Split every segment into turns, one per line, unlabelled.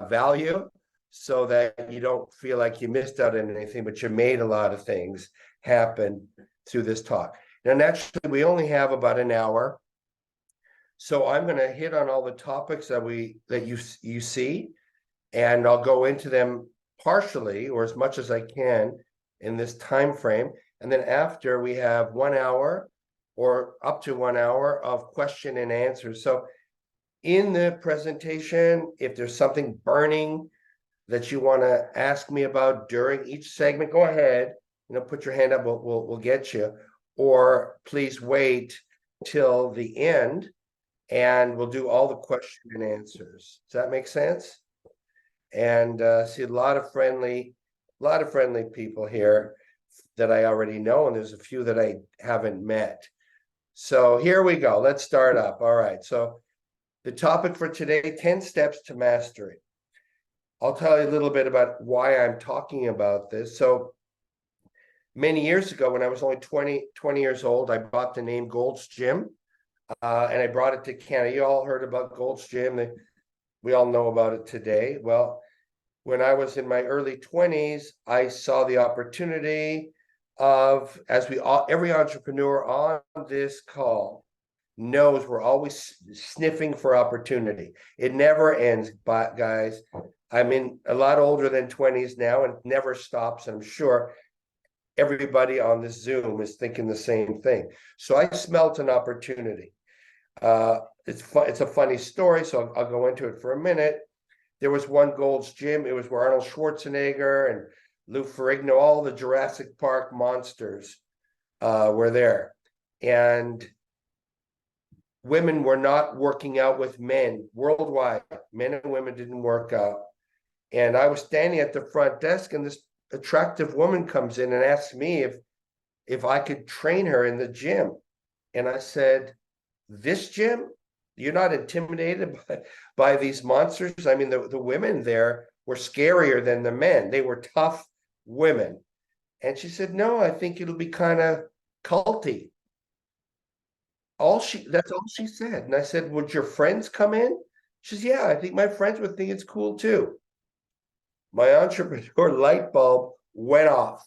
value so that you don't feel like you missed out on anything, but you made a lot of things happen through this talk. Now, naturally, we only have about an hour. So I'm going to hit on all the topics that you see, and I'll go into them partially or as much as I can in this time frame. And then after, we have 1 hour or up to 1 hour of question and answer. So in the presentation, if there's something burning that you want to ask me about during each segment, go ahead, put your hand up, we'll get you. Or please wait till the end and we'll do all the question and answers. Does that make sense? And see a lot of friendly people here that I already know, and there's a few that I haven't met. So here we go. Let's start up. All right. So the topic for today, 10 steps to mastery. I'll tell you a little bit about why I'm talking about this. So many years ago, when I was only 20 years old, I bought the name Gold's Gym, and I brought it to Canada. You all heard about Gold's Gym. We all know about it today. Well, when I was in my early 20s, I saw the opportunity of, every entrepreneur on this call knows, we're always sniffing for opportunity. It never ends, guys. I'm in a lot older than 20s now, and it never stops. And I'm sure everybody on this Zoom is thinking the same thing. So I smelt an opportunity. It's a funny story, so I'll go into it for a minute. There was one Gold's Gym. It was where Arnold Schwarzenegger and Lou Ferrigno, all the Jurassic Park monsters were there. And women were not working out with men worldwide. Men and women didn't work out. And I was standing at the front desk, and this attractive woman comes in and asks me if I could train her in the gym. And I said, this gym? You're not intimidated by these monsters? I mean, the women there were scarier than the men. They were tough women. And she said, no, I think it'll be kind of culty. That's all she said. And I said, would your friends come in? She says, yeah, I think my friends would think it's cool too. My entrepreneur light bulb went off.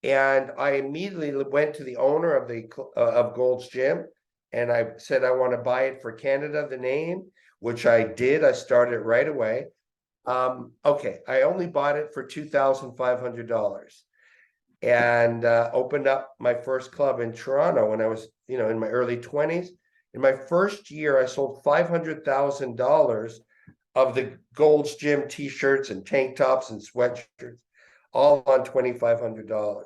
And I immediately went to the owner of Gold's Gym, and I said, I want to buy it for Canada, the name, which I did. I started right away. Okay, I only bought it for $2,500 and opened up my first club in Toronto when I was, in my early 20s. In my first year, I sold $500,000 of the Gold's Gym t-shirts and tank tops and sweatshirts, all on $2,500.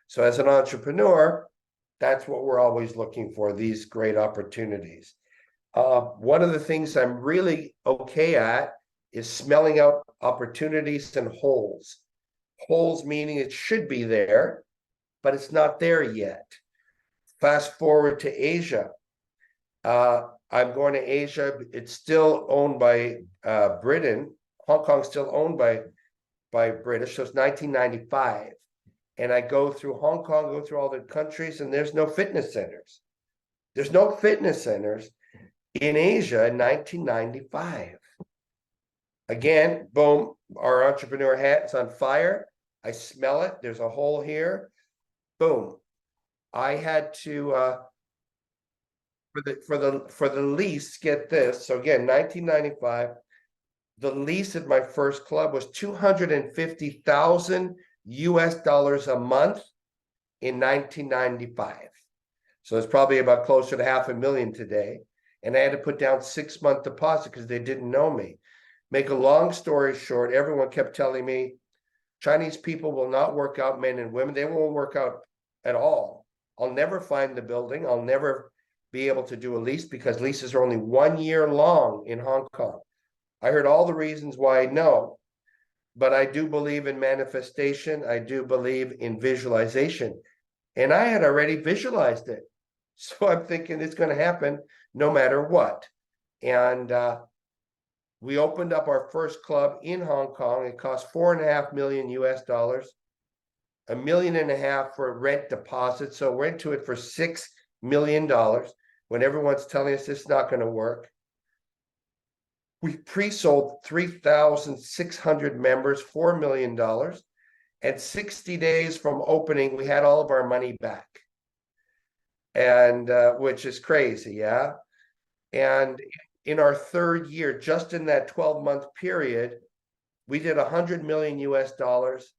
So as an entrepreneur, that's what we're always looking for, these great opportunities. One of the things I'm really okay at is smelling out opportunities and holes. Holes meaning it should be there, but it's not there yet. Fast forward to Asia. I'm going to Asia. It's still owned by Britain. Hong Kong's still owned by British. So it's 1995. And I go through Hong Kong, go through all the countries, and there's no fitness centers. There's no fitness centers in Asia in 1995. Again, boom, our entrepreneur hat's on fire. I smell it. There's a hole here. Boom. I had to for the lease, get this. So again, 1995, the lease at my first club was $250,000 US a month in 1995. So it's probably about closer to $500,000 today. And I had to put down 6-month deposit because they didn't know me. Make a long story short, everyone kept telling me Chinese people will not work out, men and women. They won't work out at all. I'll never find the building. I'll never be able to do a lease because leases are only 1 year long in Hong Kong. I heard all the reasons why no, but I do believe in manifestation. I do believe in visualization. And I had already visualized it. So I'm thinking it's going to happen no matter what. And we opened up our first club in Hong Kong. It cost $4.5 million US, $1.5 million for rent deposit. So we're into it for $6 million when everyone's telling us it's not going to work. We pre-sold 3,600 members, $4 million. And 60 days from opening, we had all of our money back. And which is crazy, yeah. And in our third year, just in that 12-month period, we did 100 million US dollars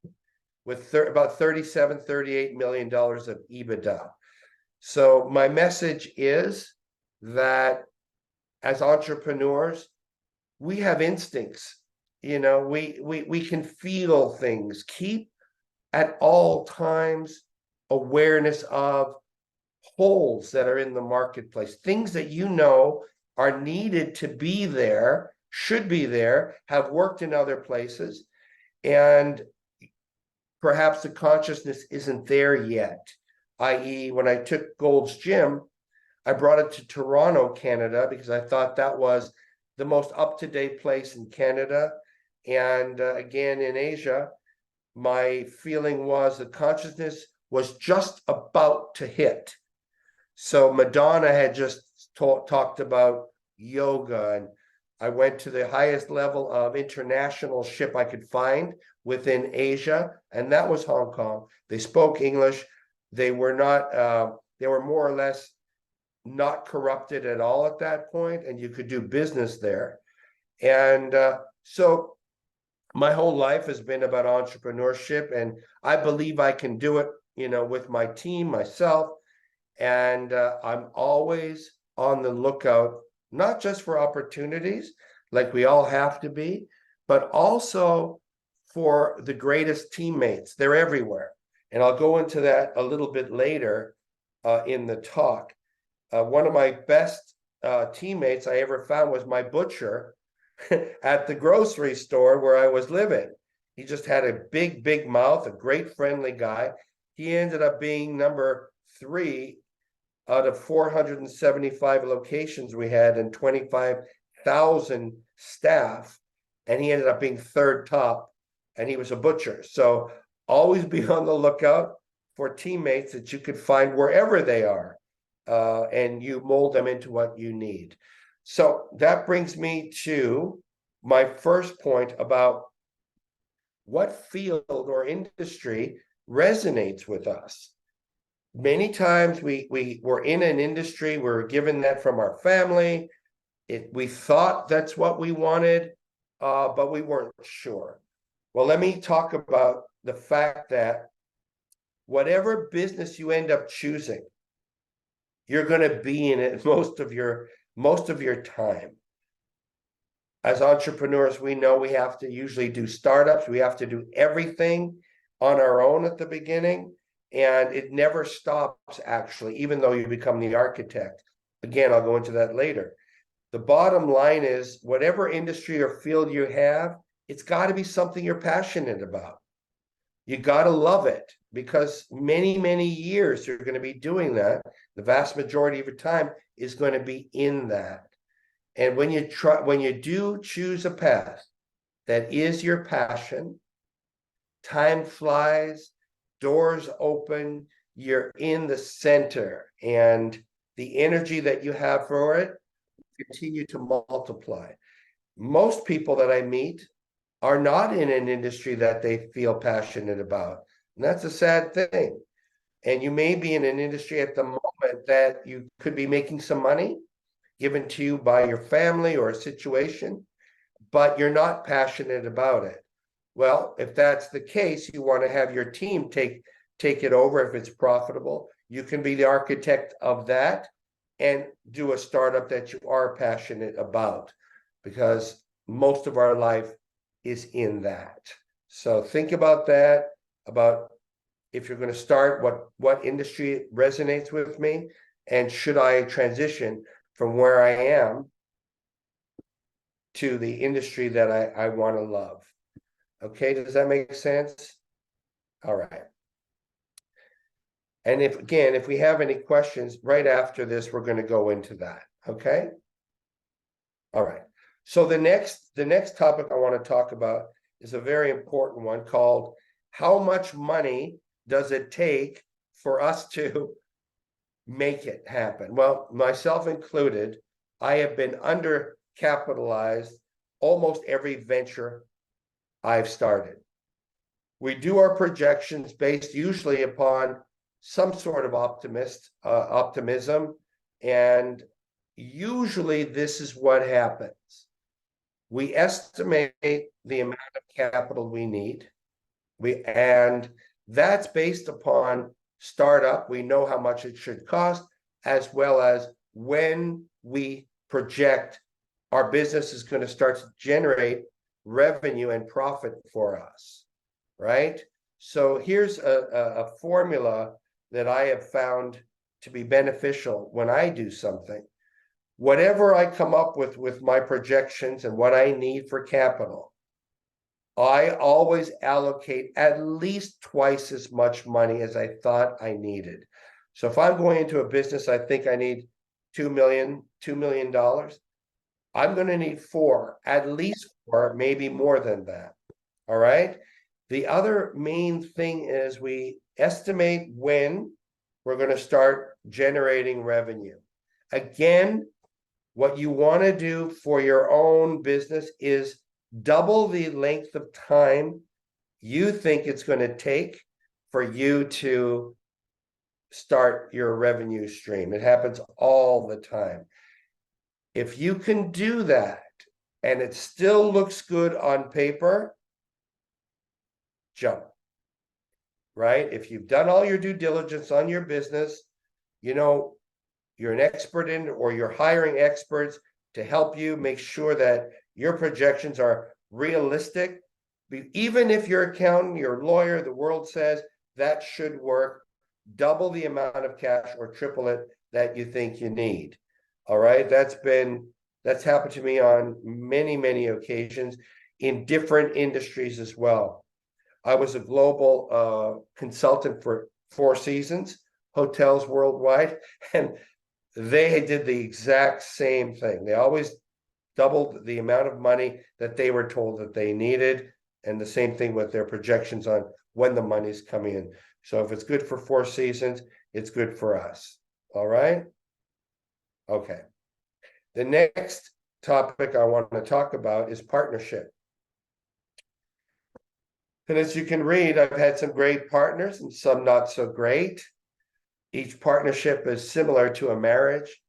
with about 37, $38 million of EBITDA. So my message is that as entrepreneurs, we have instincts. We can feel things. Keep at all times awareness of holes that are in the marketplace, things that are needed to be there, should be there, have worked in other places, and perhaps the consciousness isn't there yet. I.e., when I took Gold's Gym, I brought it to Toronto, Canada, because I thought that was the most up-to-date place in Canada. And again, in Asia, my feeling was the consciousness was just about to hit. So Madonna had just talked about yoga, and I went to the highest level of international ship I could find within Asia, and that was Hong Kong. They spoke English. They were more or less not corrupted at all at that point, and you could do business there. And so my whole life has been about entrepreneurship, and I believe I can do it, with my team, myself. And I'm always on the lookout, not just for opportunities, like we all have to be, but also for the greatest teammates. They're everywhere. And I'll go into that a little bit later in the talk. One of my best teammates I ever found was my butcher at the grocery store where I was living. He just had a big, big mouth, a great friendly guy. He ended up being number 3 out of 475 locations we had and 25,000 staff. And he ended up being third top, and he was a butcher. So always be on the lookout for teammates that you could find wherever they are, and you mold them into what you need. So that brings me to my first point about what field or industry resonates with us. Many times we were in an industry, we were given that from our family. We thought that's what we wanted, but we weren't sure. Well, let me talk about the fact that whatever business you end up choosing, you're going to be in it most of your time. As entrepreneurs, we know we have to usually do startups. We have to do everything on our own at the beginning, and it never stops, actually, even though you become the architect. Again, I'll go into that later. The bottom line is, whatever industry or field you have, it's got to be something you're passionate about. You got to love it, because many, many years you're going to be doing that. The vast majority of your time is going to be in that. And when you do choose a path that is your passion, time flies, doors open, you're in the center, and the energy that you have for it continue to multiply. Most people that I meet are not in an industry that they feel passionate about. And that's a sad thing. And you may be in an industry at the moment that you could be making some money given to you by your family or a situation, but you're not passionate about it. Well, if that's the case, you want to have your team take it over if it's profitable. You can be the architect of that and do a startup that you are passionate about, because most of our life is in that. So think about that, about if you're going to start, what industry resonates with me, and should I transition from where I am to the industry that I want to love. Okay, does that make sense? All right. And if we have any questions right after this, we're going to go into that. Okay. All right. So the next topic I want to talk about is a very important one, called how much money does it take for us to make it happen? Well, myself included, I have been undercapitalized almost every venture I've started. We do our projections based usually upon some sort of optimism, and usually this is what happens. We estimate the amount of capital we need. And that's based upon startup. We know how much it should cost, as well as when we project our business is going to start to generate revenue and profit for us, right? So here's a formula that I have found to be beneficial when I do something. Whatever I come up with my projections and what I need for capital, I always allocate at least twice as much money as I thought I needed. So if I'm going into a business, I think I need $2 million, $2 million. I'm going to need four, at least four, maybe more than that. All right. The other main thing is we estimate when we're going to start generating revenue. Again, what you want to do for your own business is double the length of time you think it's going to take for you to start your revenue stream. It happens all the time. If you can do that and it still looks good on paper, jump, right? If you've done all your due diligence on your business, you know, you're an expert in, or you're hiring experts to help you make sure that your projections are realistic. Even if your accountant, your lawyer, the world says that should work, double the amount of cash or triple it that you think you need. All right. That's happened to me on many, many occasions in different industries as well. I was a global consultant for Four Seasons hotels worldwide, and they did the exact same thing. They always doubled the amount of money that they were told that they needed, and the same thing with their projections on when the money's coming in. So if it's good for Four Seasons, it's good for us. All right. Okay. The next topic I want to talk about is partnership. And as you can read, I've had some great partners and some not so great. Each partnership is similar to a marriage,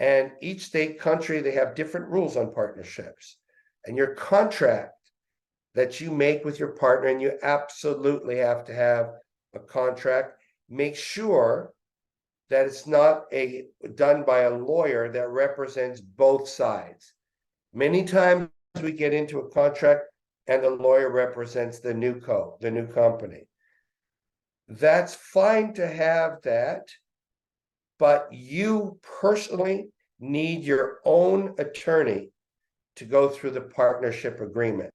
and each state, country, they have different rules on partnerships. And your contract that you make with your partner, and you absolutely have to have a contract, make sure that it's not done by a lawyer that represents both sides. Many times we get into a contract and the lawyer represents the new company. That's fine to have that, but you personally need your own attorney to go through the partnership agreement.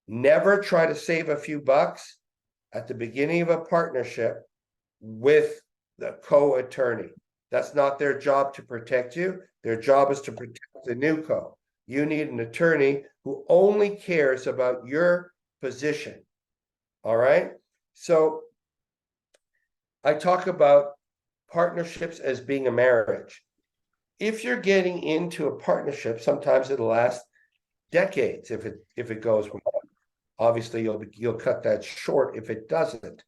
Never try to save a few bucks at the beginning of a partnership with the co-attorney. That's not their job to protect you. Their job is to protect the new co. You need an attorney who only cares about your position. All right. So I talk about partnerships as being a marriage. If you're getting into a partnership, sometimes it'll last decades if it goes well. Obviously, you'll cut that short if it doesn't.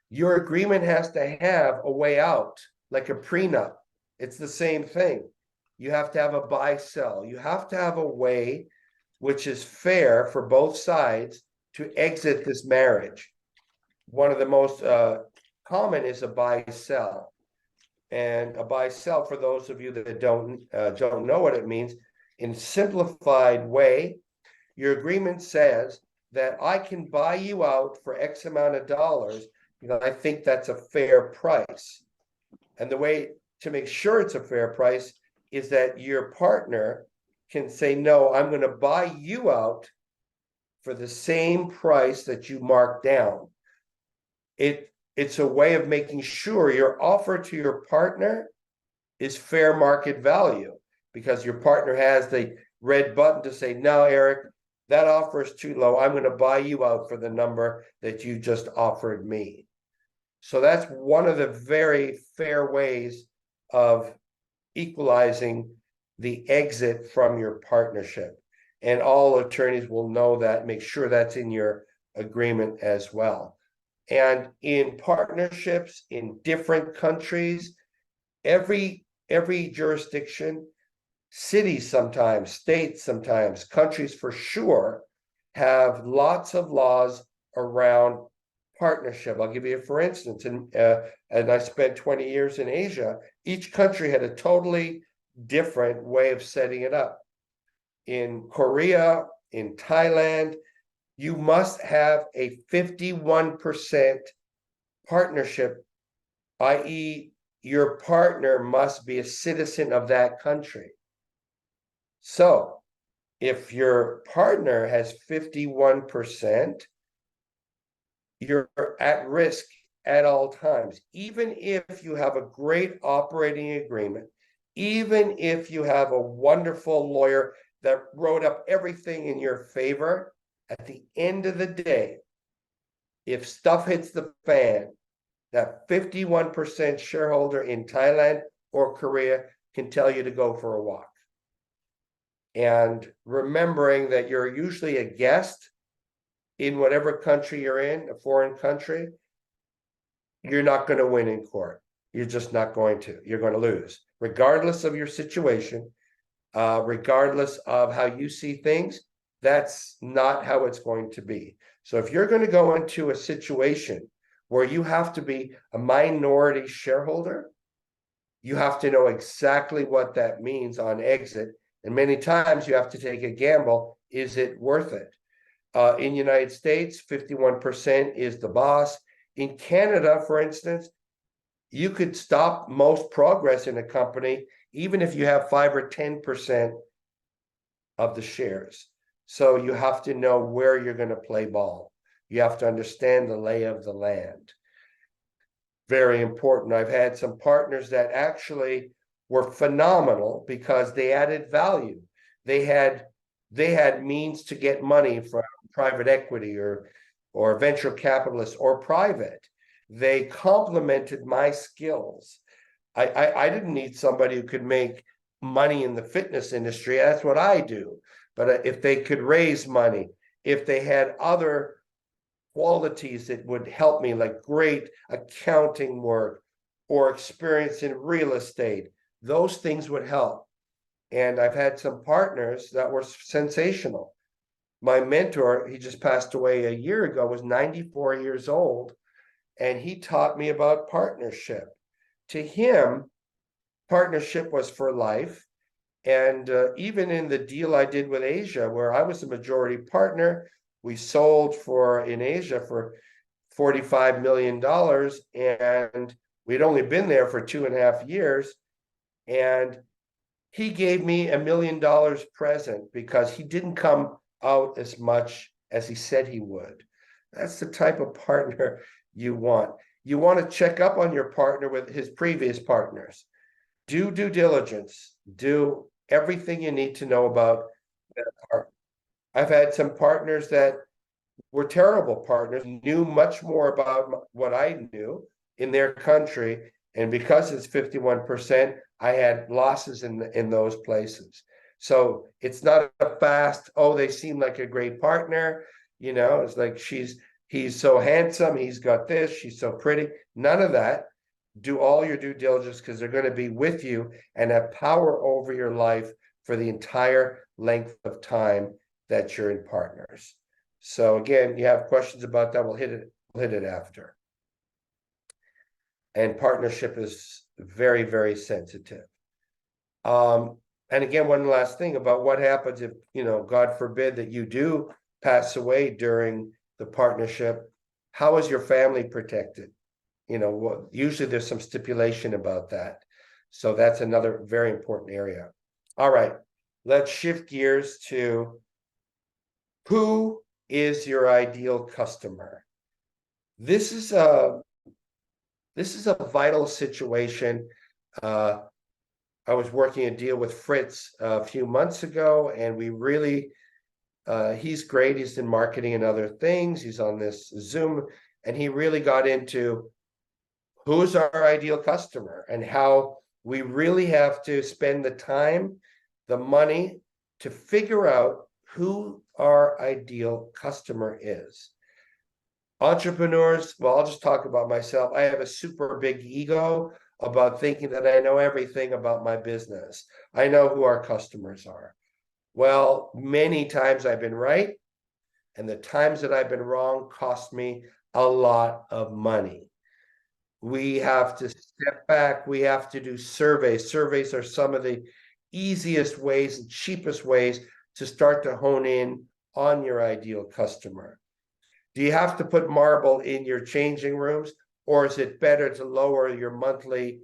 Your agreement has to have a way out, like a prenup. It's the same thing. You have to have a buy-sell. You have to have a way which is fair for both sides to exit this marriage. One of the most common is a buy-sell. And a buy-sell, for those of you that don't know what it means, in simplified way, your agreement says that I can buy you out for X amount of dollars. You know, I think that's a fair price. And the way to make sure it's a fair price is that your partner can say, no, I'm going to buy you out for the same price that you marked down. It's a way of making sure your offer to your partner is fair market value, because your partner has the red button to say, no, Eric, that offer is too low. I'm going to buy you out for the number that you just offered me. So that's one of the very fair ways of equalizing the exit from your partnership. And all attorneys will know that, make sure that's in your agreement as well. And in partnerships in different countries, every jurisdiction, cities sometimes, states sometimes, countries for sure, have lots of laws around partnership. I'll give you a for instance, and I spent 20 years in Asia. Each country had a totally different way of setting it up. In Korea, in Thailand, you must have a 51% partnership, i.e., your partner must be a citizen of that country. So if your partner has 51%, you're at risk at all times. Even if you have a great operating agreement, even if you have a wonderful lawyer that wrote up everything in your favor, at the end of the day, if stuff hits the fan, that 51% shareholder in Thailand or Korea can tell you to go for a walk. And remembering that you're usually a guest in whatever country you're in, a foreign country, you're not going to win in court. You're just not going to. You're going to lose, regardless of your situation, regardless of how you see things. That's not how it's going to be. So if you're going to go into a situation where you have to be a minority shareholder, you have to know exactly what that means on exit. And many times you have to take a gamble. Is it worth it? In the United States, 51% is the boss. In Canada, for instance, you could stop most progress in a company, even if you have 5 or 10% of the shares. So you have to know where you're going to play ball. You have to understand the lay of the land. Very important. I've had some partners that actually were phenomenal because they added value. They had means to get money from private equity or venture capitalists or private. They complemented my skills. I didn't need somebody who could make money in the fitness industry. That's what I do. But if they could raise money, if they had other qualities that would help me, like great accounting work or experience in real estate, those things would help. And I've had some partners that were sensational. My mentor, he just passed away a year ago, was 94 years old, and he taught me about partnership. To him, partnership was for life. And even in the deal I did with Asia, where I was the majority partner, we sold in Asia for $45 million, and we'd only been there for 2.5 years. And he gave me $1 million present because he didn't come out as much as he said he would. That's the type of partner you want. You want to check up on your partner with his previous partners. Do due diligence. Do everything you need to know about that partner. I've had some partners that were terrible partners, knew much more about what I knew in their country. And because it's 51%, I had losses in those places. So it's not a fast, oh, they seem like a great partner. It's like he's so handsome, he's got this, she's so pretty. None of that. Do all your due diligence because they're going to be with you and have power over your life for the entire length of time that you're in partners. So again, you have questions about that, we'll hit it after. And partnership is very, very sensitive. And again, one last thing about what happens if, God forbid that you do pass away during the partnership. How is your family protected? Usually there's some stipulation about that. So that's another very important area. All right, let's shift gears to who is your ideal customer. This is a vital situation. I was working a deal with Fritz a few months ago, and we really, he's great. He's in marketing and other things. He's on this Zoom, and he really got into who's our ideal customer and how we really have to spend the time, the money to figure out who our ideal customer is. Entrepreneurs, well, I'll just talk about myself. I have a super big ego about thinking that I know everything about my business. I know who our customers are. Well, many times I've been right, and the times that I've been wrong cost me a lot of money. We have to step back. We have to do surveys. Surveys are some of the easiest ways and cheapest ways to start to hone in on your ideal customer. Do you have to put marble in your changing rooms, or is it better to lower your monthly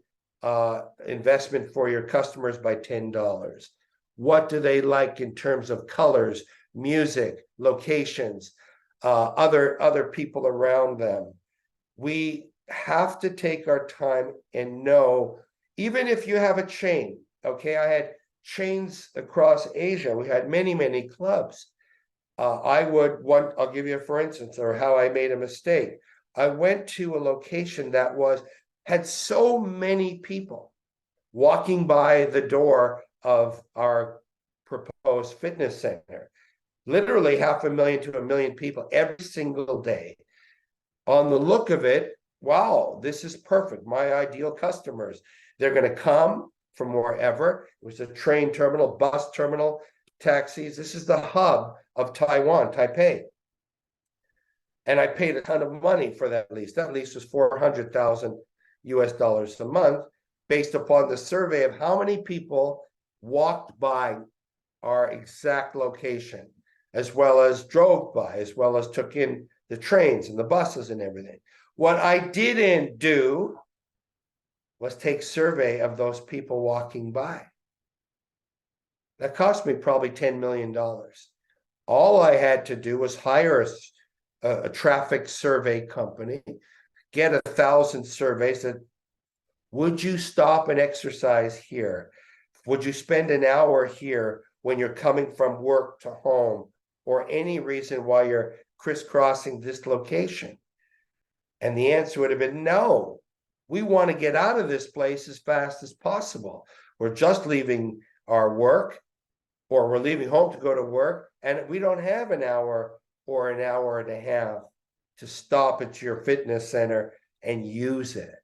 investment for your customers by $10? What do they like in terms of colors, music, locations, other people around them? We have to take our time and know, even if you have a chain, okay, I had chains across Asia. We had many clubs. I'll give you a for instance, or how I made a mistake. I went to a location that had so many people walking by the door of our proposed fitness center, literally 500,000 to 1 million people every single day. On the look of it, wow, this is perfect. My ideal customers. They're going to come from wherever. It was a train terminal, bus terminal, taxis. This is the hub of Taiwan, Taipei. And I paid a ton of money for that lease. That lease was $400,000 a month, based upon the survey of how many people walked by our exact location, as well as drove by, as well as took in the trains and the buses and everything. What I didn't do was take survey of those people walking by. That cost me probably $10 million. All I had to do was hire a traffic survey company, get 1,000 surveys that, would you stop and exercise here? Would you spend an hour here when you're coming from work to home, or any reason why you're crisscrossing this location? And the answer would have been no. We want to get out of this place as fast as possible. We're just leaving our work, or we're leaving home to go to work, and we don't have an hour or an hour and a half to stop at your fitness center and use it.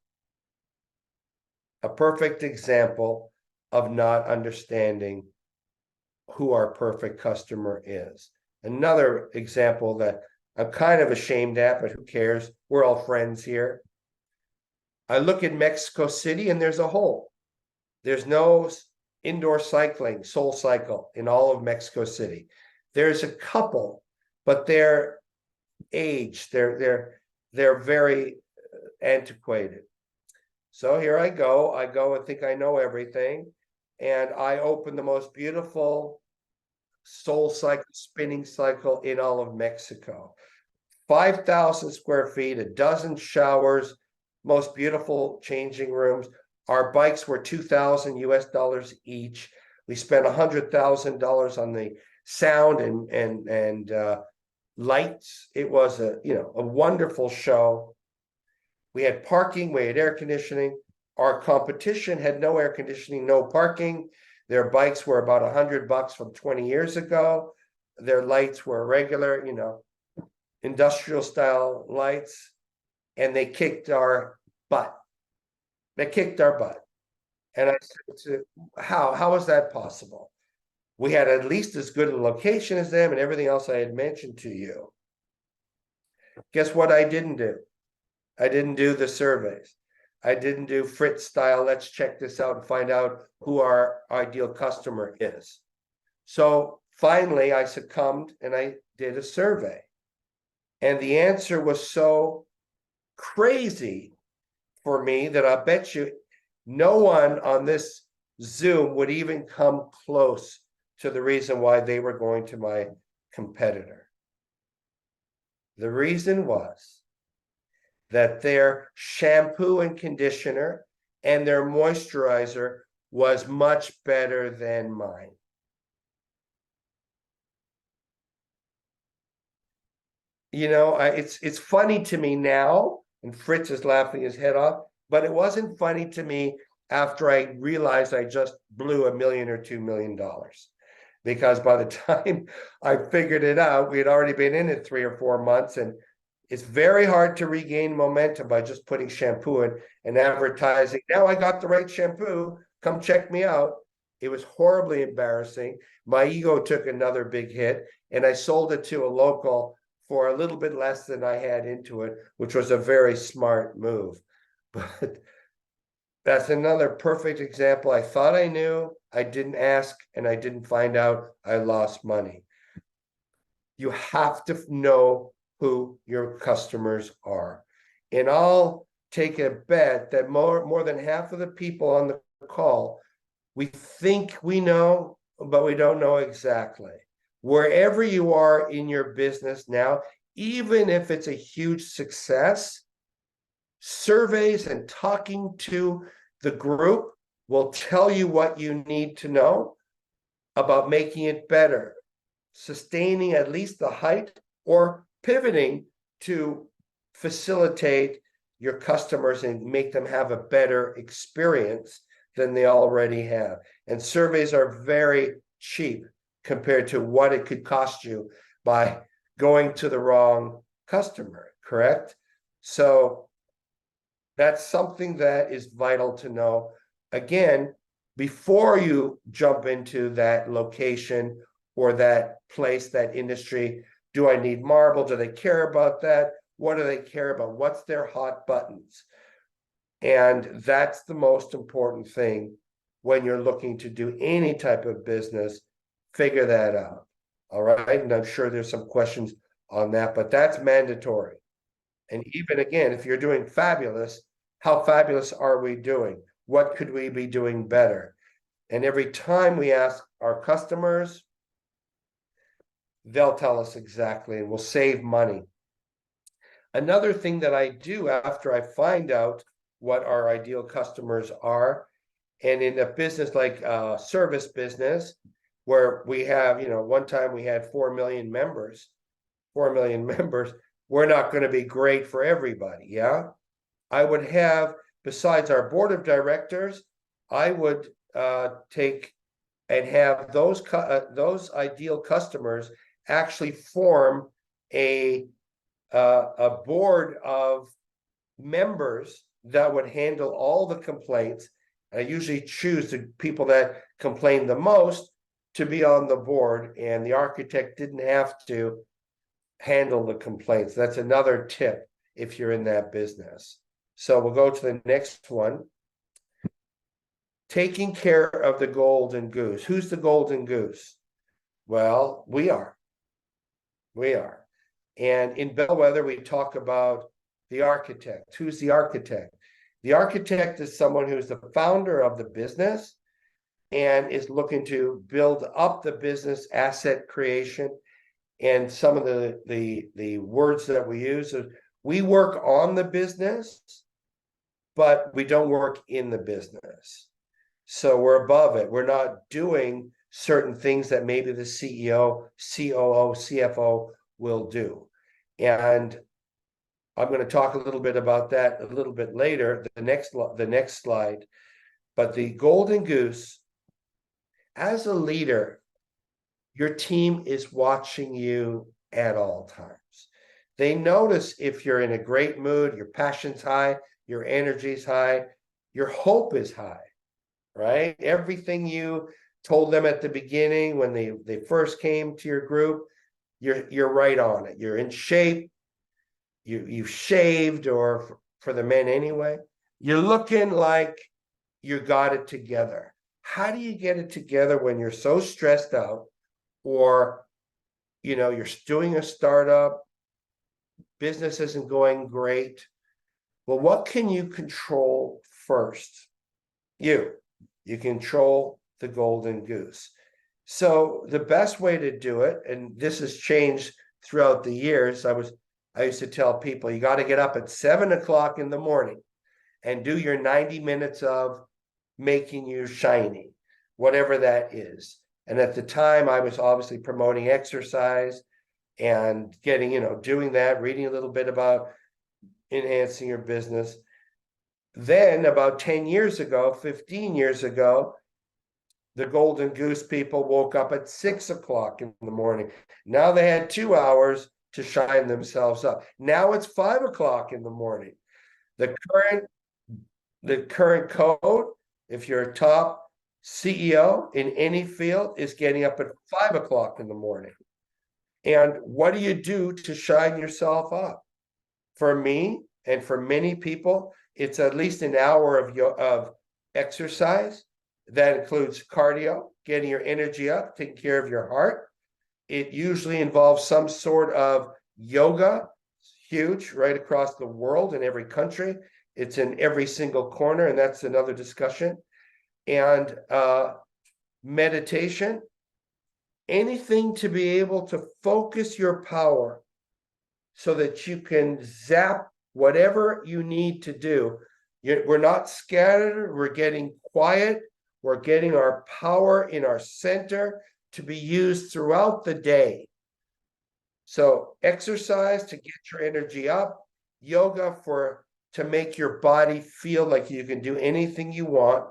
A perfect example of not understanding who our perfect customer is. Another example that I'm kind of ashamed at, but who cares? We're all friends here. I look at Mexico City and there's a hole. There's no indoor cycling, Soul Cycle, in all of Mexico City. There's a couple, but they're aged. They're very antiquated. So here I go and think I know everything. And I open the most beautiful Soul Cycle, spinning cycle in all of Mexico. 5,000 square feet, a dozen showers, most beautiful changing rooms. Our bikes were $2,000 each. We spent $100,000 on the sound and lights. It was a wonderful show. We had parking, we had air conditioning. Our competition had no air conditioning, no parking. Their bikes were about $100 from 20 years ago. Their lights were regular, industrial style lights, and they kicked our butt. And I said, how is that possible? We had at least as good a location as them and everything else I had mentioned to you. Guess what I didn't do? I didn't do the surveys. I didn't do Fritz style, let's check this out and find out who our ideal customer is. So finally I succumbed and I did a survey. And the answer was so crazy for me that I bet you no one on this Zoom would even come close to the reason why they were going to my competitor. The reason was that their shampoo and conditioner and their moisturizer was much better than mine. It's funny to me now, and Fritz is laughing his head off, but it wasn't funny to me after I realized I just blew $1 million or $2 million. because by the time I figured it out, we had already been in it 3 or 4 months, and it's very hard to regain momentum by just putting shampoo in and advertising. Now I got the right shampoo. Come check me out. It was horribly embarrassing. My ego took another big hit, and I sold it to a local for a little bit less than I had into it, which was a very smart move. But that's another perfect example. I thought I knew, I didn't ask, and I didn't find out. I lost money. You have to know who your customers are. And I'll take a bet that more than half of the people on the call, we think we know, but we don't know exactly. Wherever you are in your business now, even if it's a huge success, surveys and talking to the group will tell you what you need to know about making it better, sustaining at least the height, or pivoting to facilitate your customers and make them have a better experience than they already have. And surveys are very cheap compared to what it could cost you by going to the wrong customer, correct? So that's something that is vital to know. Again, before you jump into that location or that place, that industry, do I need marble? Do they care about that? What do they care about? What's their hot buttons? And that's the most important thing when you're looking to do any type of business. Figure that out. All right. And I'm sure there's some questions on that, but that's mandatory. And even again, if you're doing fabulous, how fabulous are we doing? What could we be doing better? And every time we ask our customers, they'll tell us exactly, and we'll save money. Another thing that I do after I find out what our ideal customers are, and in a business like a service business, where we have, one time we had 4 million members, we're not going to be great for everybody. Yeah. I would have, besides our board of directors, I would take and have those ideal customers actually form a board of members that would handle all the complaints. I usually choose the people that complain the most to be on the board, and the architect didn't have to handle the complaints. That's another tip if you're in that business. So we'll go to the next one. Taking care of the golden goose. Who's the golden goose? Well, we are. And in Bellwether, we talk about the architect. Who's the architect? The architect is someone who's the founder of the business and is looking to build up the business asset creation. And some of the words that we use is, we work on the business, but we don't work in the business. So we're above it. We're not doing certain things that maybe the CEO, COO, CFO will do. And I'm going to talk a little bit about that a little bit later, the next slide. But the golden goose, as a leader, your team is watching you at all times. They notice if you're in a great mood, your passion's high, your energy's high, your hope is high, right? Everything you told them at the beginning when they first came to your group, you're right on it. You're in shape. You've shaved, or for the men anyway, you're looking like you got it together. How do you get it together when you're so stressed out, or you're doing a startup, business isn't going great? Well, what can you control first? You control the golden goose. So the best way to do it, and this has changed throughout the years, I used to tell people, you got to get up at 7 o'clock in the morning and do your 90 minutes of making you shiny, whatever that is. And at the time, I was obviously promoting exercise and getting, doing that, reading a little bit about enhancing your business. Then about 10 years ago, 15 years ago, the Golden Goose people woke up at 6 o'clock in the morning. Now they had 2 hours to shine themselves up. Now it's 5 o'clock in the morning. The current code, if you're a top CEO in any field, is getting up at 5 o'clock in the morning. And what do you do to shine yourself up? For me and for many people, it's at least an hour of exercise. That includes cardio, getting your energy up, taking care of your heart. It usually involves some sort of yoga, huge, right across the world in every country. It's in every single corner, and that's another discussion. And meditation, anything to be able to focus your power so that you can zap whatever you need to do. We're not scattered, we're getting quiet, we're getting our power in our center to be used throughout the day. So exercise to get your energy up, yoga to make your body feel like you can do anything you want,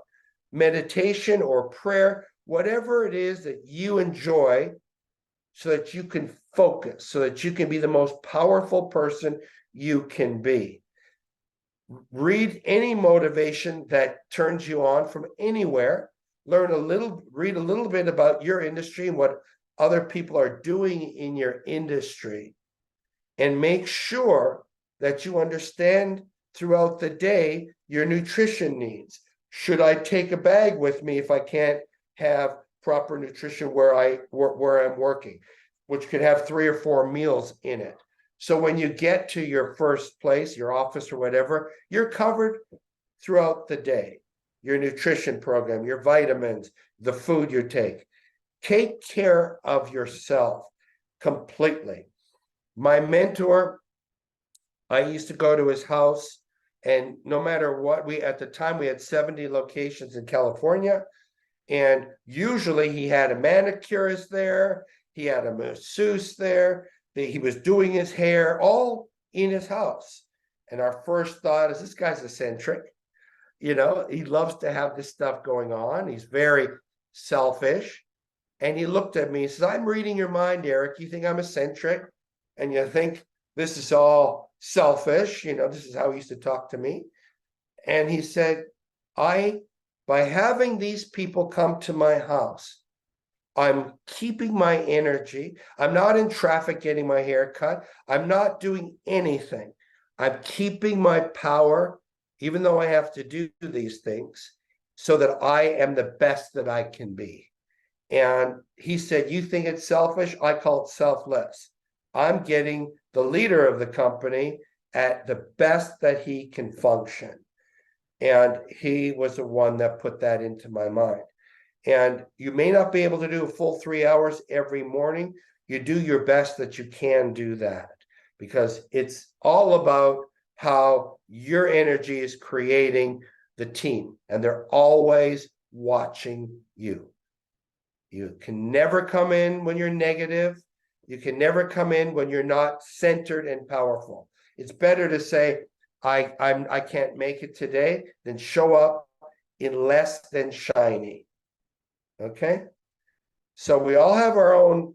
meditation or prayer, whatever it is that you enjoy, so that you can focus, so that you can be the most powerful person you can be. Read any motivation that turns you on from anywhere. Read a little bit about your industry and what other people are doing in your industry, and make sure that you understand throughout the day your nutrition needs. Should I take a bag with me if I can't have proper nutrition where I'm working, which could have 3 or 4 meals in it? So when you get to your first place, your office or whatever, you're covered throughout the day. Your nutrition program, your vitamins, the food you take. Take care of yourself completely. My mentor, I used to go to his house, and no matter what, at the time we had 70 locations in California, and usually he had a manicurist there, he had a masseuse there, he was doing his hair, all in his house. And our first thought is, this guy's eccentric. He loves to have this stuff going on. He's very selfish. And he looked at me and says, I'm reading your mind, Eric. You think I'm eccentric? And you think this is all selfish. This is how he used to talk to me. And he said, by having these people come to my house, I'm keeping my energy. I'm not in traffic getting my hair cut. I'm not doing anything. I'm keeping my power, even though I have to do these things, so that I am the best that I can be. And he said, you think it's selfish? I call it selfless. I'm getting the leader of the company at the best that he can function. And he was the one that put that into my mind. And you may not be able to do a full 3 hours every morning. You do your best that you can do that, because it's all about how your energy is creating the team, and they're always watching you. You can never come in when you're negative. You can never come in when you're not centered and powerful. It's better to say, I can't make it today, than show up in less than shiny. Okay? So we all have our own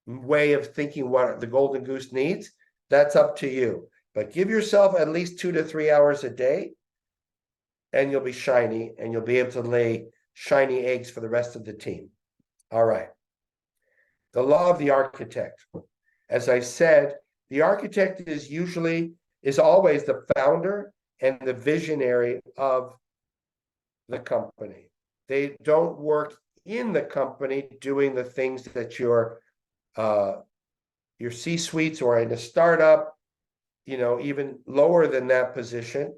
way of thinking what the Golden Goose needs. That's up to you. But give yourself at least 2 to 3 hours a day, and you'll be shiny, and you'll be able to lay shiny eggs for the rest of the team. All right. The law of the architect. As I said, the architect is always the founder and the visionary of the company. They don't work in the company doing the things that your C-suites or in a startup, even lower than that position.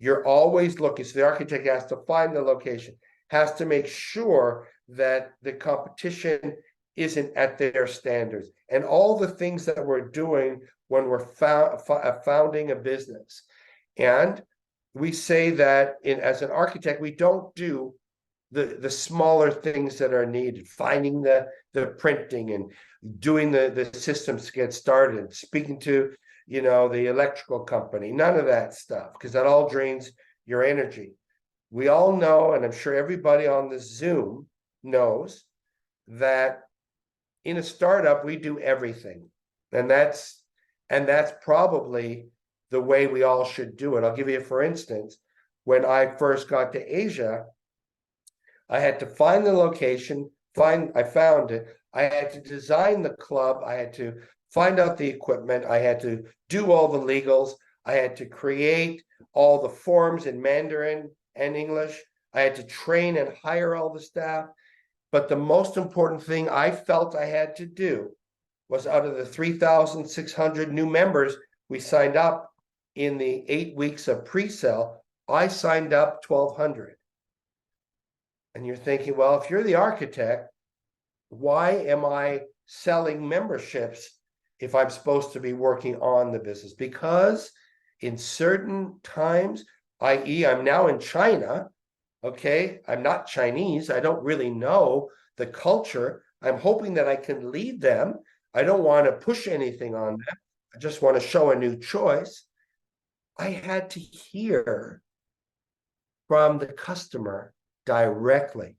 You're always looking. So the architect has to find the location, has to make sure that the competition isn't at their standards, and all the things that we're doing when we're founding a business. And we say that as an architect, we don't do the smaller things that are needed, finding the printing and doing the systems to get started, speaking to the electrical company, none of that stuff, because that all drains your energy. we all know, and I'm sure everybody on the Zoom knows, that in a startup, we do everything. And that's probably the way we all should do it. I'll give you, for instance, when I first got to Asia, I had to find the location, I found it. I had to design the club. I had to find out the equipment. I had to do all the legals. I had to create all the forms in Mandarin and English. I had to train and hire all the staff. But the most important thing I felt I had to do was, out of the 3,600 new members we signed up in the 8 weeks of pre-sale, I signed up 1,200. And you're thinking, well, if you're the architect, why am I selling memberships if I'm supposed to be working on the business? Because in certain times, i.e., I'm now in China, okay, I'm not Chinese, I don't really know the culture. I'm hoping that I can lead them. I don't want to push anything on them. I just want to show a new choice. I had to hear from the customer directly.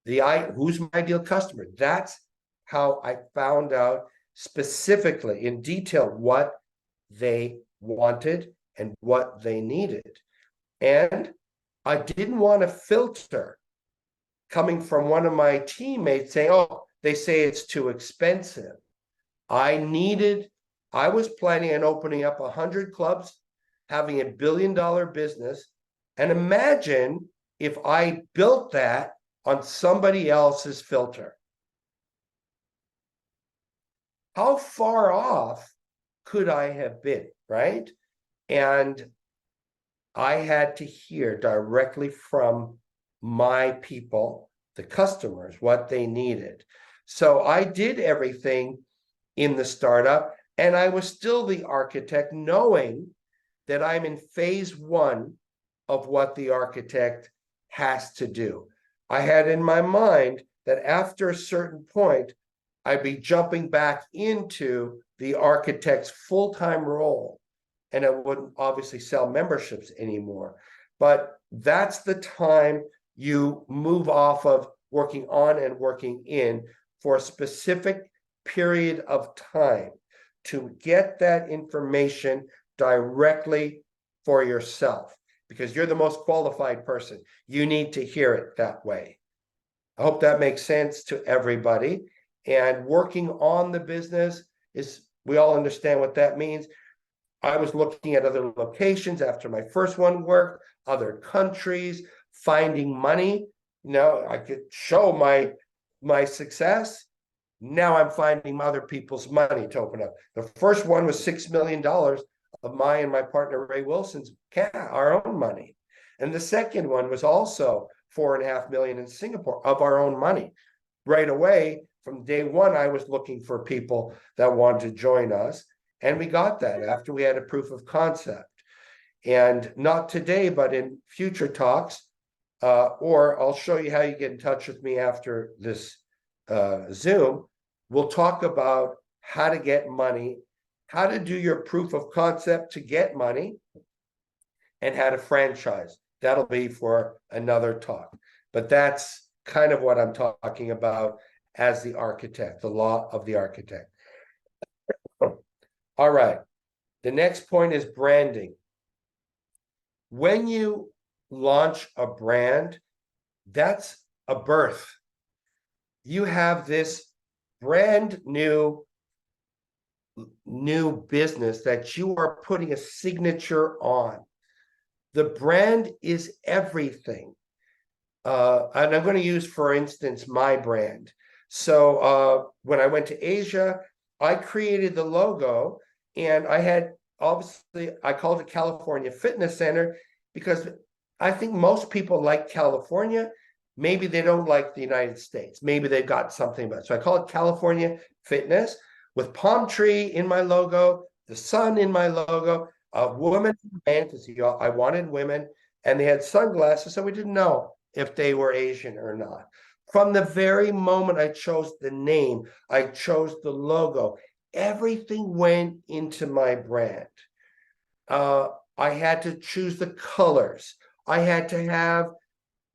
Who's my ideal customer? That's how I found out specifically in detail what they wanted and what they needed. And I didn't want to filter coming from one of my teammates saying, oh, they say it's too expensive. I was planning on opening up 100 clubs, having a $1 billion business. And imagine if I built that on somebody else's filter. How far off could I have been, right? And I had to hear directly from my people, the customers, what they needed. So I did everything in the startup, and I was still the architect, knowing that I'm in phase 1 of what the architect has to do. I had in my mind that after a certain point, I'd be jumping back into the architect's full-time role, and I wouldn't obviously sell memberships anymore. But that's the time you move off of working on and working in for a specific period of time to get that information directly for yourself, because you're the most qualified person. You need to hear it that way. I hope that makes sense to everybody. And working on the business we all understand what that means. I was looking at other locations after my first one worked, other countries, finding money. I could show my success. Now I'm finding other people's money to open up. The first one was $6 million of my and my partner Ray Wilson's our own money. And the second one was also $4.5 million in Singapore of our own money. Right away, from day one, I was looking for people that wanted to join us. And we got that after we had a proof of concept. And not today, but in future talks, or I'll show you how you get in touch with me after this Zoom. We'll talk about how to get money, how to do your proof of concept to get money, and how to franchise. That'll be for another talk. But that's kind of what I'm talking about as the architect, the law of the architect. All right. The next point is branding. When you launch a brand, that's a birth. You have this brand new business that you are putting a signature on. The brand is everything. And I'm going to use, for instance, my brand. So when I went to Asia, I created the logo, and I called it California Fitness Center, because I think most people like California. Maybe they don't like the United States. Maybe they've got something about it. So I call it California Fitness, with palm tree in my logo, the sun in my logo, a woman and because I wanted women, and they had sunglasses, so we didn't know if they were Asian or not. From the very moment I chose the name, I chose the logo, everything went into my brand. I had to choose the colors. I had to have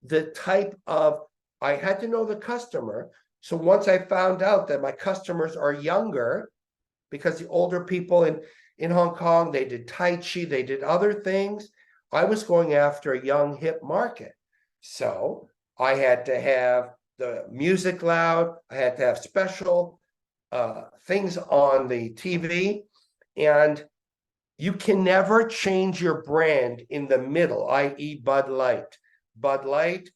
the type of, I had to know the customer. So once I found out that my customers are younger, because the older people in Hong Kong, they did Tai Chi, they did other things. I was going after a young, hip market. So I had to have the music loud. I had to have special things on the TV. And you can never change your brand in the middle, i.e. Bud Light. Bud Light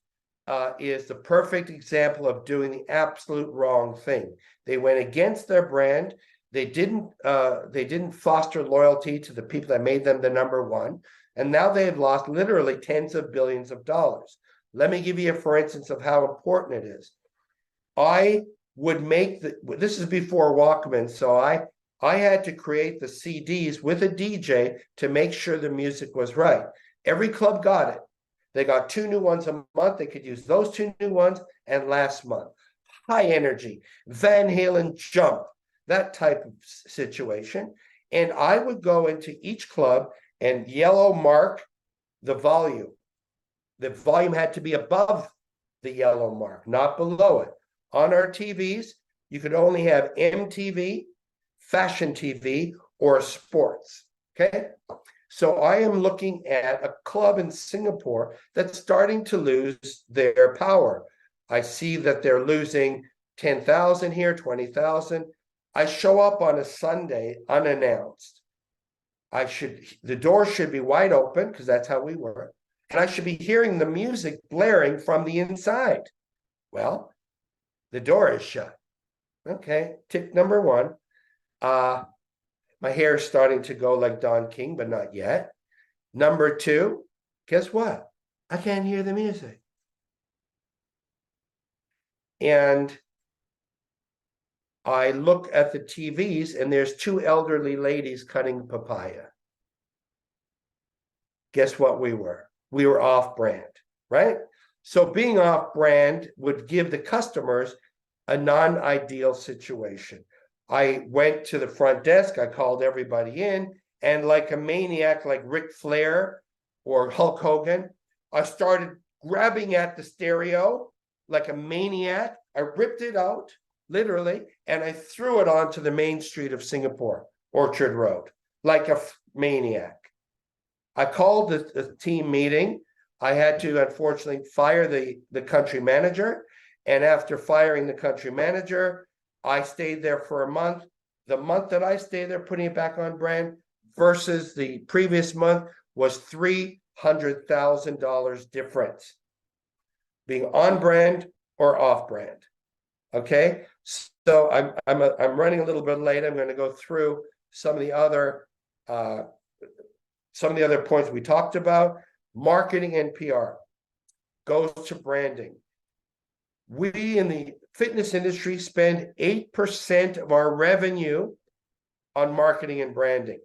is the perfect example of doing the absolute wrong thing. They went against their brand. They didn't foster loyalty to the people that made them the number one. And now they have lost literally tens of billions of dollars. Let me give you a for instance of how important it is. I would make this is before Walkman, so I had to create the CDs with a DJ to make sure the music was right. Every club got it. They got 2 new ones a month. They could use those 2 new ones. And last month, High Energy, Van Halen Jump, that type of situation. And I would go into each club and yellow mark the volume. The volume had to be above the yellow mark, not below it. On our TVs, you could only have MTV, fashion TV, or sports. Okay. So I am looking at a club in Singapore that's starting to lose their power. I see that they're losing 10,000 here, 20,000. I show up on a Sunday unannounced. The door should be wide open because that's how we work. And I should be hearing the music blaring from the inside. Well, the door is shut. Okay, tip number 1. My hair is starting to go like Don King, but not yet. Number 2, guess what? I can't hear the music. And I look at the TVs and there's 2 elderly ladies cutting papaya. Guess what we were? We were off-brand, right? So being off-brand would give the customers a non-ideal situation. I went to the front desk, I called everybody in, and like a maniac, like Ric Flair or Hulk Hogan, I started grabbing at the stereo like a maniac. I ripped it out, literally, and I threw it onto the main street of Singapore, Orchard Road, like a maniac. I called the team meeting. I had to, unfortunately, fire the country manager. And after firing the country manager, I stayed there for a month. The month that I stayed there, putting it back on brand versus the previous month was $300,000 difference, being on brand or off brand. Okay, so I'm running a little bit late. I'm going to go through some of the other points we talked about. Marketing and PR goes to branding. We in the fitness industry spend 8% of our revenue on marketing and branding.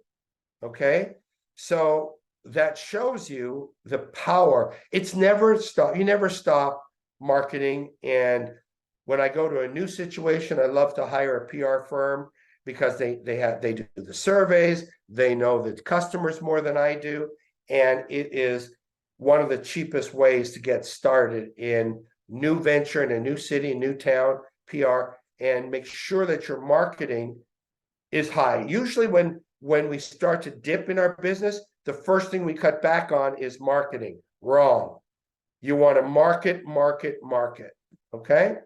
Okay, so that shows you the power. It's never stop. You never stop marketing. And when I go to a new situation, I love to hire a PR firm because they do the surveys. They know the customers more than I do, and it is one of the cheapest ways to get started in new venture in a new city, a new town, PR, and make sure that your marketing is high. Usually when we start to dip in our business, the first thing we cut back on is marketing. Wrong. You want to market. Okay?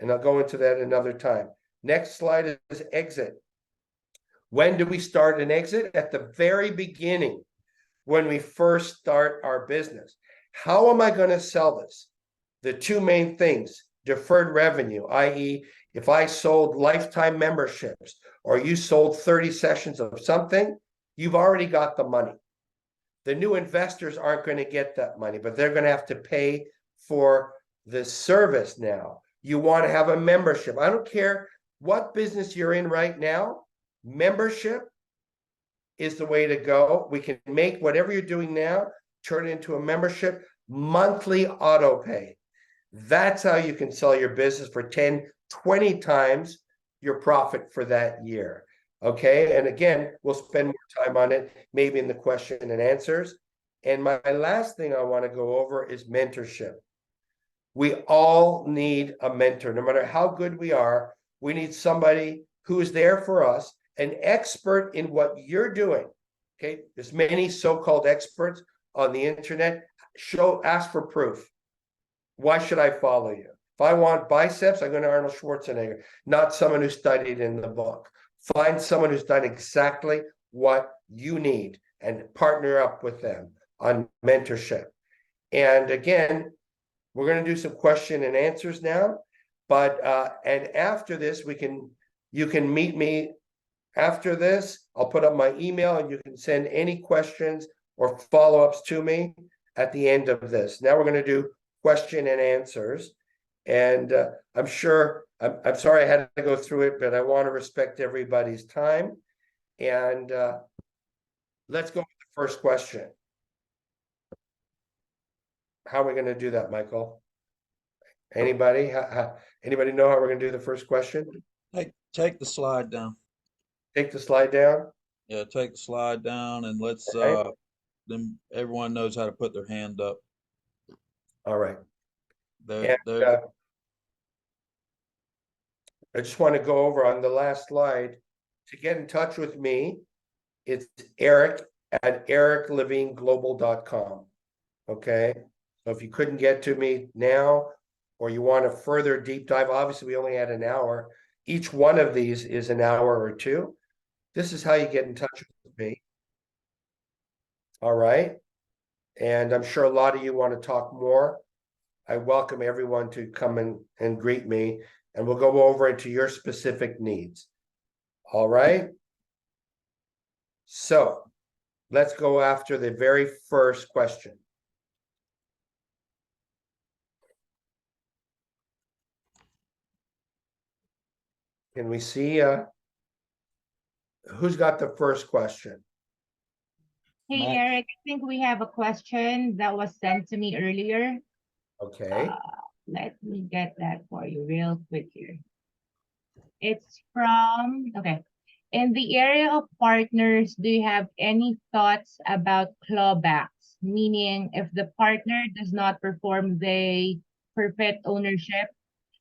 And I'll go into that another time. Next slide is exit. When do we start an exit? At the very beginning, when we first start our business. How am I going to sell this? The 2 main things, deferred revenue, i.e., if I sold lifetime memberships or you sold 30 sessions of something, you've already got the money. The new investors aren't going to get that money, but they're going to have to pay for the service now. You want to have a membership. I don't care what business you're in right now, membership is the way to go. We can make whatever you're doing now, turn it into a membership, monthly auto pay. That's how you can sell your business for 10, 20 times your profit for that year. Okay. And again, we'll spend more time on it, maybe in the question and answers. And my last thing I want to go over is mentorship. We all need a mentor. No matter how good we are, we need somebody who is there for us, an expert in what you're doing. Okay, there's many so-called experts on the internet. Ask for proof. Why should I follow you? If I want biceps, I go to Arnold Schwarzenegger, not someone who studied in the book. Find someone who's done exactly what you need and partner up with them on mentorship. And again, we're going to do some question and answers now, but and after this, you can meet me after this. I'll put up my email and you can send any questions or follow-ups to me at the end of this. Now we're going to do question and answers. And I'm sorry I had to go through it, but I want to respect everybody's time. And let's go with the first question. How are we going to do that, Michael? Anybody? Anybody know how we're going to do the first question?
Take the slide down.
Take the slide down.
Yeah, take the slide down and let's then everyone knows how to put their hand up.
All right.
There.
I just want to go over on the last slide. To get in touch with me, it's Eric at ericlevineglobal.com. Okay. So if you couldn't get to me now, or you want a further deep dive, obviously we only had an hour. Each one of these is an hour or two. This is how you get in touch with me. All right. And I'm sure a lot of you want to talk more. I welcome everyone to come and greet me, and we'll go over into your specific needs. All right. So let's go after the very first question. Can we see who's got the first question?
Hey, Eric, I think we have a question that was sent to me earlier.
Okay.
Let me get that for you real quick here. It's from, okay. In the area of partners, do you have any thoughts about clawbacks? Meaning, if the partner does not perform, they forfeit ownership.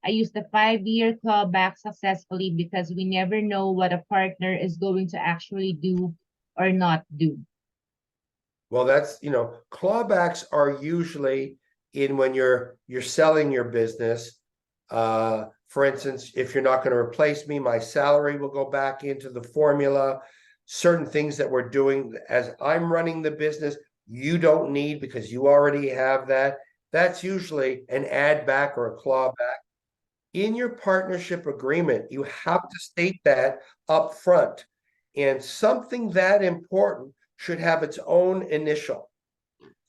I used the 5-year clawback successfully because we never know what a partner is going to actually do or not do.
Well, that's, clawbacks are usually in when you're selling your business. For instance, if you're not going to replace me, my salary will go back into the formula. Certain things that we're doing as I'm running the business, you don't need because you already have that. That's usually an add back or a clawback. In your partnership agreement, you have to state that up front. And something that important should have its own initial.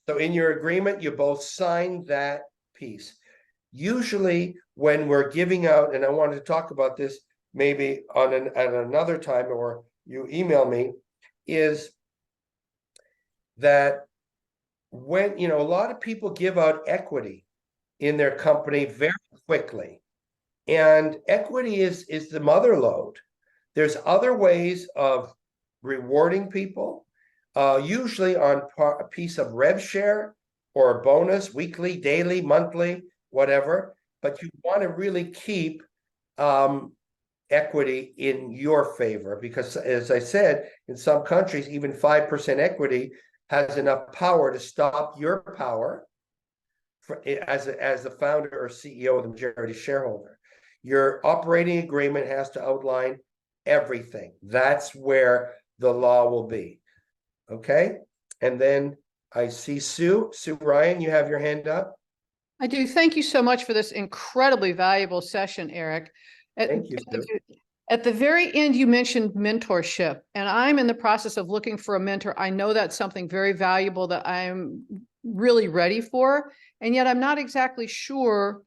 So in your agreement, you both sign that piece. Usually when we're giving out, and I wanted to talk about this maybe at another time, or you email me, is that when, a lot of people give out equity in their company very quickly. And equity is the mother lode. There's other ways of rewarding people, usually on a piece of rev share or a bonus, weekly, daily, monthly, whatever. But you want to really keep equity in your favor because, as I said, in some countries, even 5% equity has enough power to stop your power as the founder or CEO of the majority shareholder. Your operating agreement has to outline everything. That's where the law will be. Okay. And then I see Sue Ryan, you have your hand up.
I do. Thank you so much for this incredibly valuable session, Eric.
Thank you, Sue.
At the very end, you mentioned mentorship, and I'm in the process of looking for a mentor. I know that's something very valuable that I'm really ready for, and yet I'm not exactly sure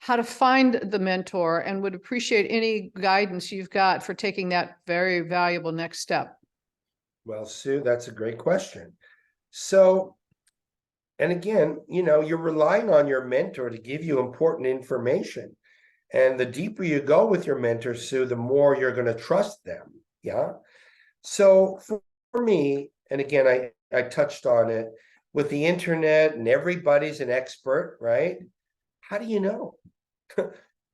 how to find the mentor and would appreciate any guidance you've got for taking that very valuable next step.
Well, Sue, that's a great question. So, and again, you're relying on your mentor to give you important information. And the deeper you go with your mentor, Sue, the more you're going to trust them. Yeah. So for me, and again, I touched on it, with the internet and everybody's an expert, right? How do you know?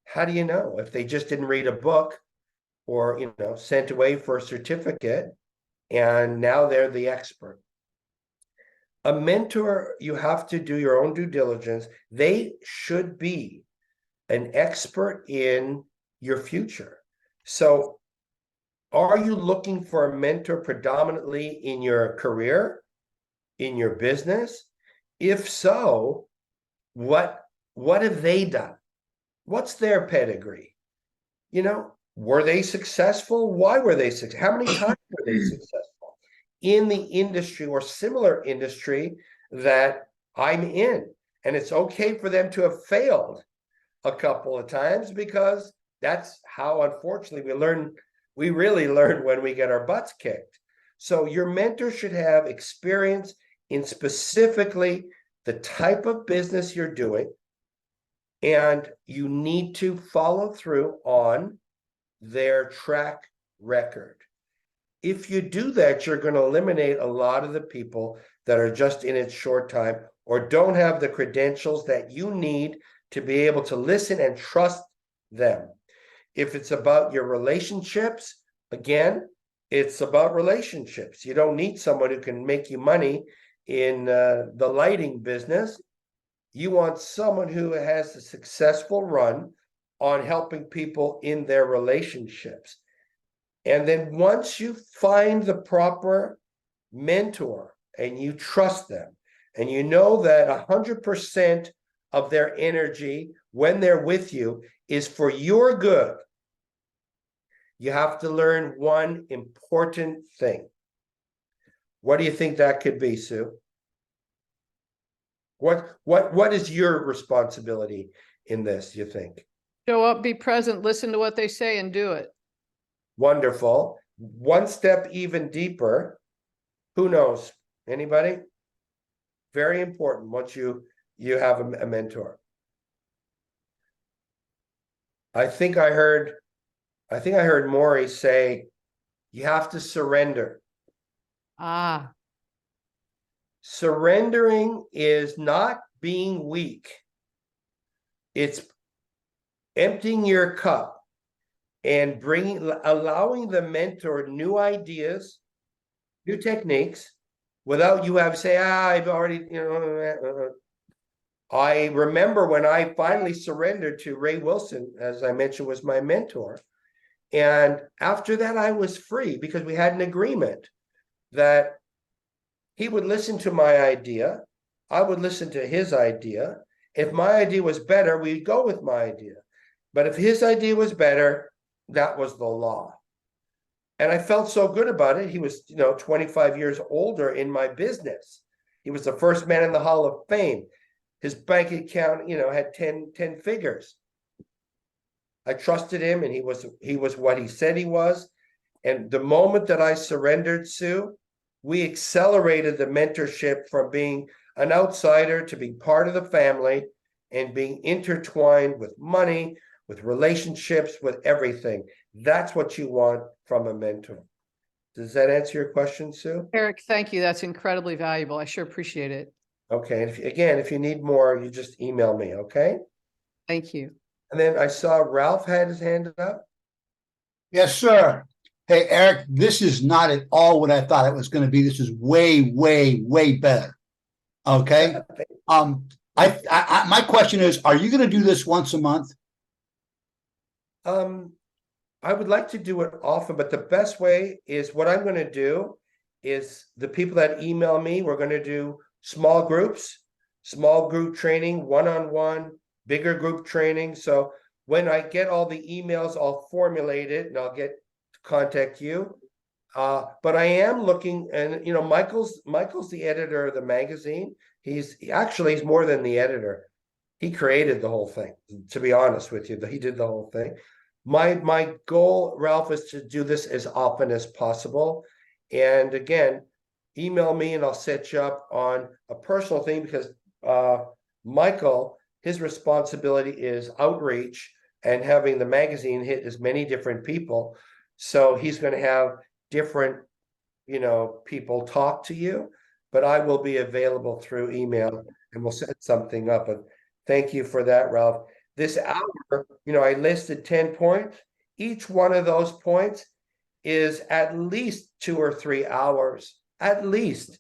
How do you know if they just didn't read a book or, sent away for a certificate and now they're the expert? A mentor, you have to do your own due diligence. They should be an expert in your future. So are you looking for a mentor predominantly in your career, in your business? If so, what have they done? What's their pedigree? Were they successful? Why were they successful? How many times were they successful in the industry or similar industry that I'm in? And it's okay for them to have failed a couple of times, because that's how, unfortunately, we really learn when we get our butts kicked. So your mentor should have experience in specifically the type of business you're doing, and you need to follow through on their track record. If you do that, you're going to eliminate a lot of the people that are just in it short time or don't have the credentials that you need to be able to listen and trust them. If it's about your relationships, again, it's about relationships. You don't need someone who can make you money in the lighting business. You want someone who has a successful run on helping people in their relationships. And then once you find the proper mentor and you trust them, and you know that 100% of their energy when they're with you is for your good, you have to learn one important thing. What do you think that could be, Sue? What is your responsibility in this, you think?
Show up, be present, listen to what they say, and do it.
Wonderful. One step even deeper. Who knows? Anybody? Very important once you have a mentor. I think I heard Maury say you have to surrender.
Ah,
Surrendering is not being weak. It's emptying your cup and allowing the mentor new ideas, new techniques, without you have to say, I've already, I remember when I finally surrendered to Ray Wilson, as I mentioned, was my mentor. And after that, I was free because we had an agreement that he would listen to my idea. I would listen to his idea. If my idea was better, we'd go with my idea. But if his idea was better, that was the law. And I felt so good about it. He was, 25 years older in my business. He was the first man in the Hall of Fame. His bank account, had 10 figures. I trusted him, and he was what he said he was. And the moment that I surrendered, Sue, we accelerated the mentorship from being an outsider to being part of the family and being intertwined with money, with relationships, with everything. That's what you want from a mentor. Does that answer your question, Sue?
Eric, thank you. That's incredibly valuable. I sure appreciate it.
Okay. And if you need more, you just email me. Okay.
Thank you.
And then I saw Ralph had his hand up.
Yes, sir. Hey, Eric, this is not at all what I thought it was going to be. This is way, way, way better. Okay. My question is, are you going to do this once a month?
I would like to do it often, but the best way is what I'm going to do is the people that email me, we're going to do small group training, one-on-one, bigger group training. So when I get all the emails, I'll formulate it and I'll get to contact you. But I am looking, and Michael's the editor of the magazine. He's more than the editor. He created the whole thing, to be honest with you. He did the whole thing. My goal, Ralph, is to do this as often as possible. And again, email me and I'll set you up on a personal thing, because Michael, his responsibility is outreach and having the magazine hit as many different people. So he's going to have different, people talk to you. but I will be available through email and we'll set something up. But thank you for that, Ralph. This hour, I listed 10 points. Each one of those points is at least 2 or 3 hours, at least,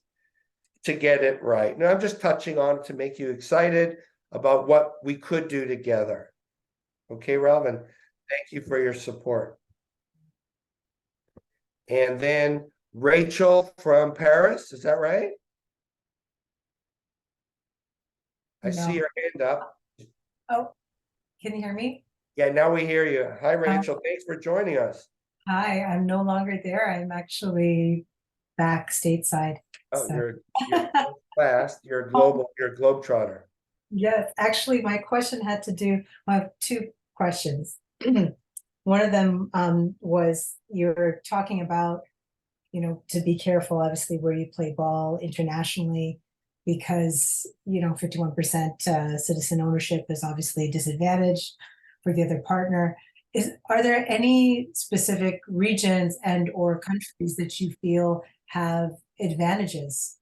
to get it right. Now I'm just touching on to make you excited about what we could do together. Okay, Ralph, and thank you for your support. And then Rachel from Paris, is that right? I see your hand up.
Oh, can you hear me?
Yeah, now we hear you. Hi, Rachel. Thanks for joining us.
Hi, I'm no longer there. I'm actually back stateside.
Oh,
So-
you're fast. You're a globetrotter.
Yes, actually, my question had to do, I have two questions. One of them was you're talking about, to be careful, obviously, where you play ball internationally, because, 51% citizen ownership is obviously a disadvantage for the other partner. Are there any specific regions and or countries that you feel have advantages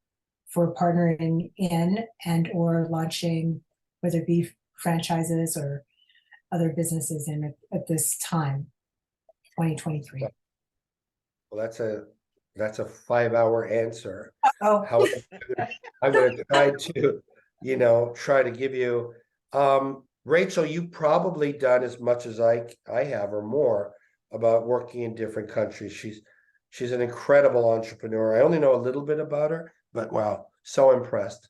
for partnering in and or launching, whether it be franchises or other businesses in at this time, 2023?
Well, that's a 5-hour answer.
Oh,
How I'm going to try to give you. Rachel, you've probably done as much as I have or more about working in different countries. She's an incredible entrepreneur. I only know a little bit about her, but wow, so impressed.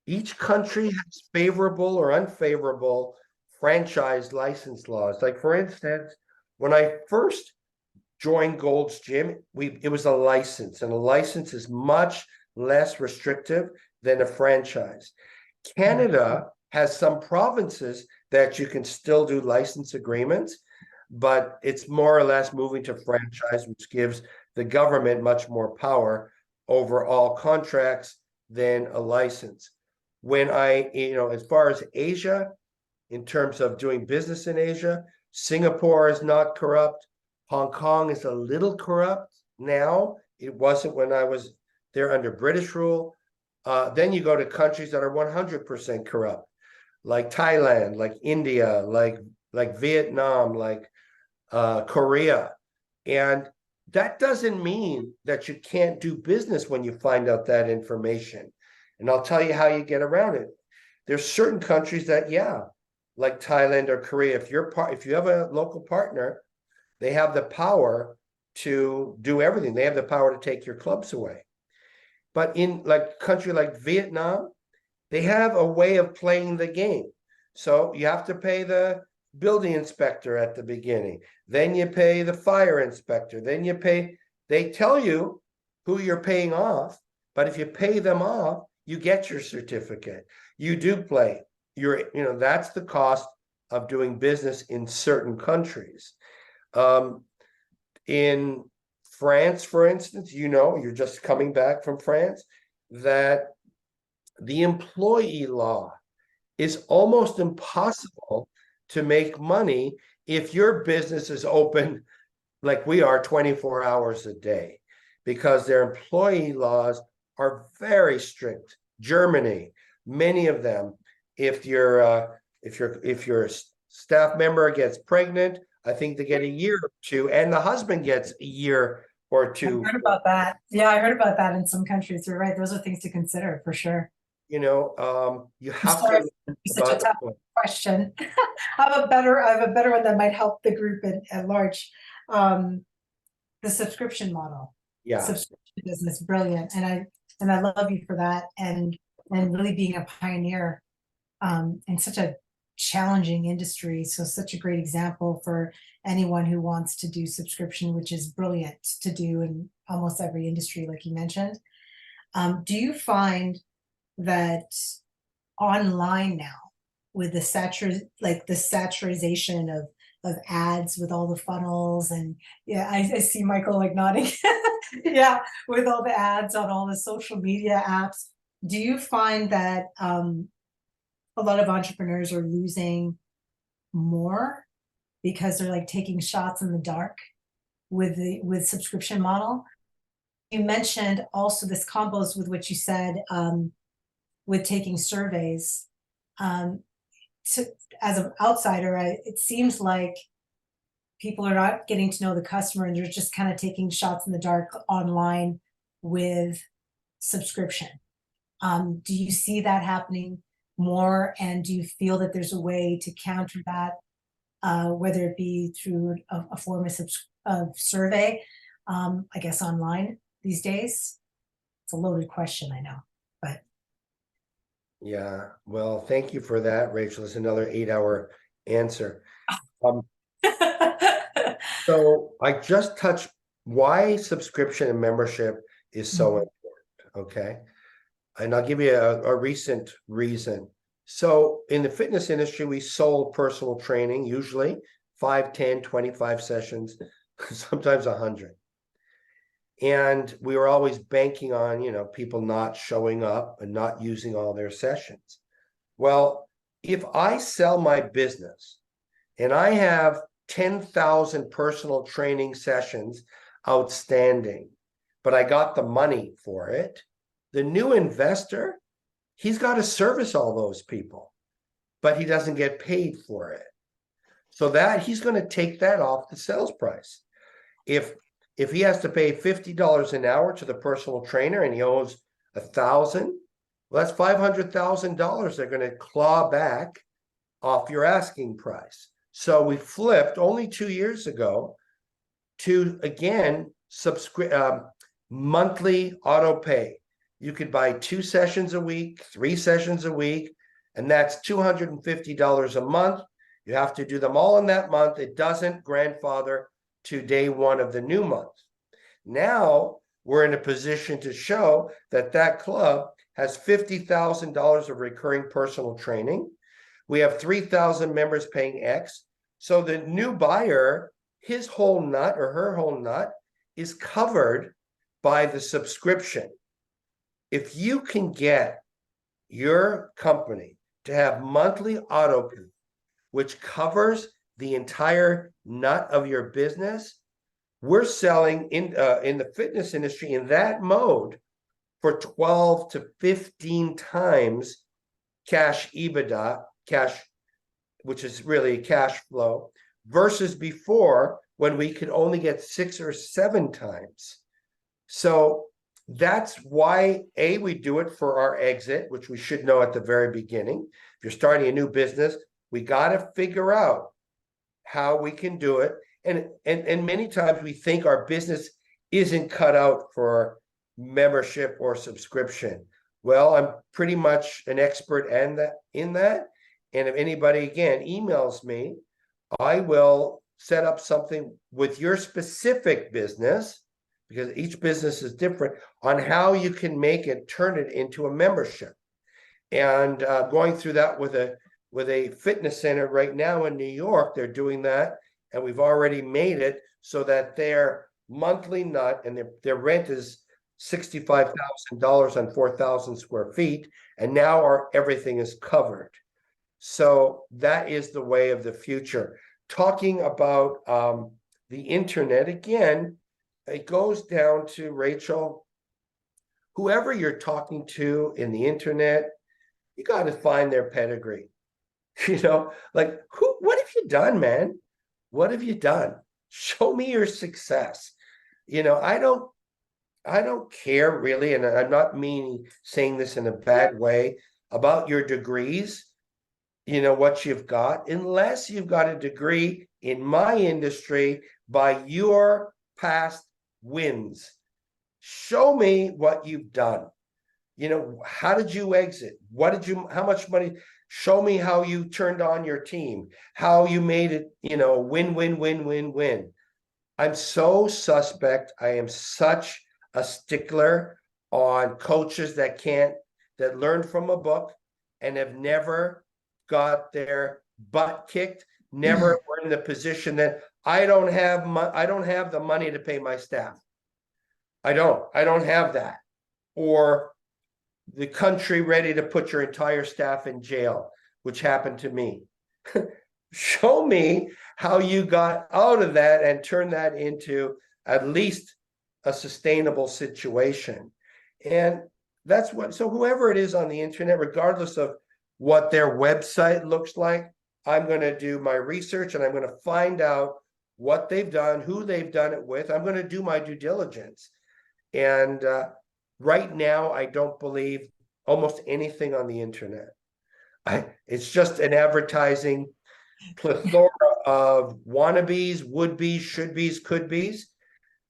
Each country has favorable or unfavorable franchise license laws. Like, for instance, when I first joined Gold's Gym, it was a license, and a license is much less restrictive than a franchise. Canada has some provinces that you can still do license agreements, but it's more or less moving to franchise, which gives the government much more power over all contracts than a license. When as far as Asia, in terms of doing business in Asia, Singapore is not corrupt. Hong Kong is a little corrupt now. It wasn't when I was there under British rule. Then you go to countries that are 100% corrupt, like Thailand, like India, like Vietnam, like Korea. And that doesn't mean that you can't do business when you find out that information. And I'll tell you how you get around it. There's certain countries that, like Thailand or Korea, if you have a local partner, they have the power to do everything. They have the power to take your clubs away. But in like a country like Vietnam, they have a way of playing the game. So you have to pay the building inspector at the beginning. Then you pay the fire inspector. Then they tell you who you're paying off. But if you pay them off, you get your certificate. You do play. That's the cost of doing business in certain countries. In France, for instance, you're just coming back from France, that the employee law is almost impossible to make money if your business is open like we are 24 hours a day, because their employee laws are very strict. Germany, many of them, if your staff member gets pregnant, I think they get a year or two, and the husband gets a year or two.
I heard about that. Yeah, I heard about that in some countries. You're right. Those are things to consider for sure.
You have
Sorry,
to.
it's such a tough question. I have a better one that might help the group at large. The subscription model.
Yeah.
Subscription business, brilliant. And I love you for that, and really being a pioneer in such a challenging industry. So such a great example for anyone who wants to do subscription, which is brilliant to do in almost every industry, like you mentioned. Do you find that online now, with the saturation of ads with all the funnels, and I see Michael like nodding, with all the ads on all the social media apps, do you find that a lot of entrepreneurs are losing more because they're like taking shots in the dark with subscription model? you mentioned also this combos with what you said, with taking surveys. To, as an outsider, it seems like people are not getting to know the customer and they're just kind of taking shots in the dark online with subscription. Do you see that happening more? And do you feel that there's a way to counter that, whether it be through a form of survey, I guess online these days? It's a loaded question, I know, but.
Yeah, well, thank you for that, Rachel. It's another 8-hour answer. So I just touched why subscription and membership is so important, okay? And I'll give you a recent reason. So in the fitness industry, we sold personal training, usually 5, 10, 25 sessions, sometimes 100. And we were always banking on, people not showing up and not using all their sessions. Well, if I sell my business and I have 10,000 personal training sessions outstanding, but I got the money for it, the new investor, he's got to service all those people, but he doesn't get paid for it. So that he's going to take that off the sales price. If he has to pay $50 an hour to the personal trainer and he owes $1,000, well, that's $500,000 they're going to claw back off your asking price. So we flipped only 2 years ago to, again, monthly auto pay. You could buy 2 sessions a week, 3 sessions a week, and that's $250 a month. You have to do them all in that month. It doesn't grandfather to day 1 of the new month. Now we're in a position to show that club has $50,000 of recurring personal training. We have 3,000 members paying X. So the new buyer, his whole nut or her whole nut is covered by the subscription. If you can get your company to have monthly auto pay, which covers the entire nut of your business, we're selling in the fitness industry in that mode for 12 to 15 times cash EBITDA, which is really cash flow, versus before when we could only get 6 or 7 times. So that's why, we do it for our exit, which we should know at the very beginning. If you're starting a new business, we got to figure out how we can do it. And many times we think our business isn't cut out for membership or subscription. Well, I'm pretty much an expert in that. And if anybody, again, emails me, I will set up something with your specific business, because each business is different, on how you can turn it into a membership. And going through that with a fitness center right now in New York, they're doing that. And we've already made it so that their monthly nut and their rent is $65,000 on 4,000 square feet. And now everything is covered. So that is the way of the future. Talking about the internet, again, it goes down to, Rachel, whoever you're talking to in the internet, you got to find their pedigree. Like, what have you done, man? What have you done? Show me your success. I don't care really, and I'm not saying this in a bad way, about your degrees, what you've got, unless you've got a degree in my industry by your past wins. Show me what you've done. How did you exit? How much money? Show me how you turned on your team, how you made it, win, win, win, win, win. I'm so suspect. I am such a stickler on coaches that learn from a book and have never got their butt kicked, never were in the position that I don't have the money to pay my staff. I don't have that. Or the country ready to put your entire staff in jail, which happened to me. Show me how you got out of that and turned that into at least a sustainable situation. And that's what, so whoever it is on the internet, regardless of what their website looks like, I'm going to do my research and I'm going to find out what they've done, who they've done it with. I'm going to do my due diligence. And right now, I don't believe almost anything on the internet. It's just an advertising plethora of wannabes, would-bes, should-bes, could-bes.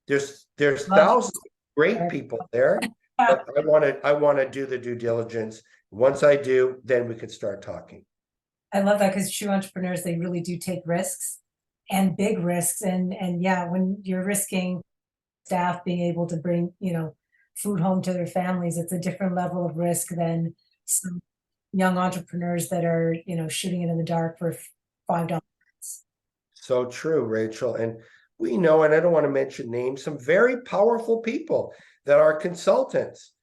There's
Love
thousands of great people there, but I want to do the due diligence. Once I do, then we could start talking.
I love that because true entrepreneurs, they really do take risks and big risks. And yeah, when you're risking staff being able to bring, food home to their families, it's a different level of risk than some young entrepreneurs that are, shooting it in the dark for $5.
So true, Rachel. And we know, and I don't want to mention names, some very powerful people that are consultants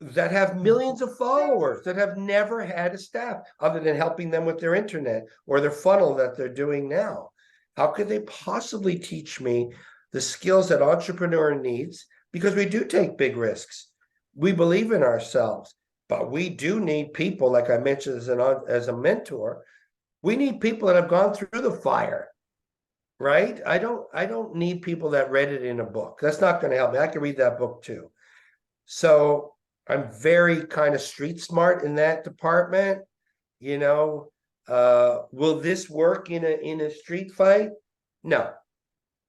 that have millions of followers that have never had a staff other than helping them with their internet or their funnel that they're doing now. How could they possibly teach me the skills that entrepreneur needs? Because we do take big risks. We believe in ourselves, but we do need people, like I mentioned as a mentor, we need people that have gone through the fire, right? I don't need people that read it in a book. That's not going to help me. I can read that book too. So I'm very kind of street smart in that department. Will this work in a street fight? No.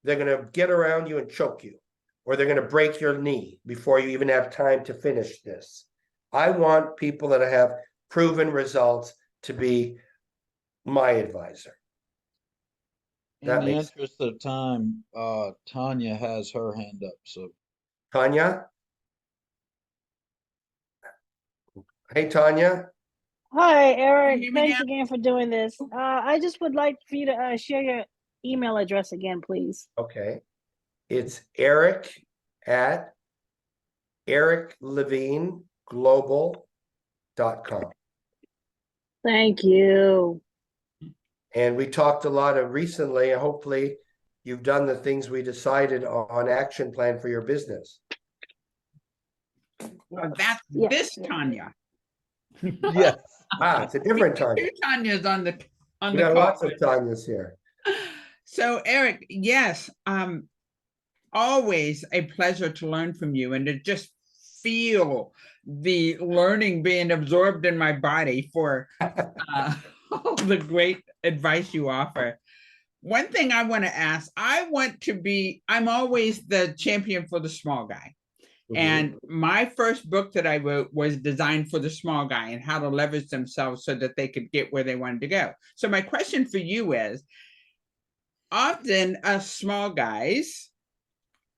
They're going to get around you and choke you, or they're going to break your knee before you even have time to finish this. I want people that have proven results to be my advisor.
In the interest of time, Tanya has her hand up, so.
Tanya? Hey, Tanya.
Hi, Eric.
hear me
Thanks
now?
again for doing this. I just would like for you to share your email address again, please.
Okay. It's Eric at ericlevineglobal.com.
Thank you.
And we talked a lot recently, and hopefully you've done the things we decided on action plan for your business.
Well, that's
Yeah,
this
yeah.
Tanya.
Yes.
It's a different Tanya.
Two Tanyas on the
We got
call.
lots of Tanyas here.
So Eric, yes, always a pleasure to learn from you and to just feel the learning being absorbed in my body for all the great advice you offer. One thing I want to ask, I'm always the champion for the small guy. And my first book that I wrote was designed for the small guy and how to leverage themselves so that they could get where they wanted to go. So my question for you is, often us small guys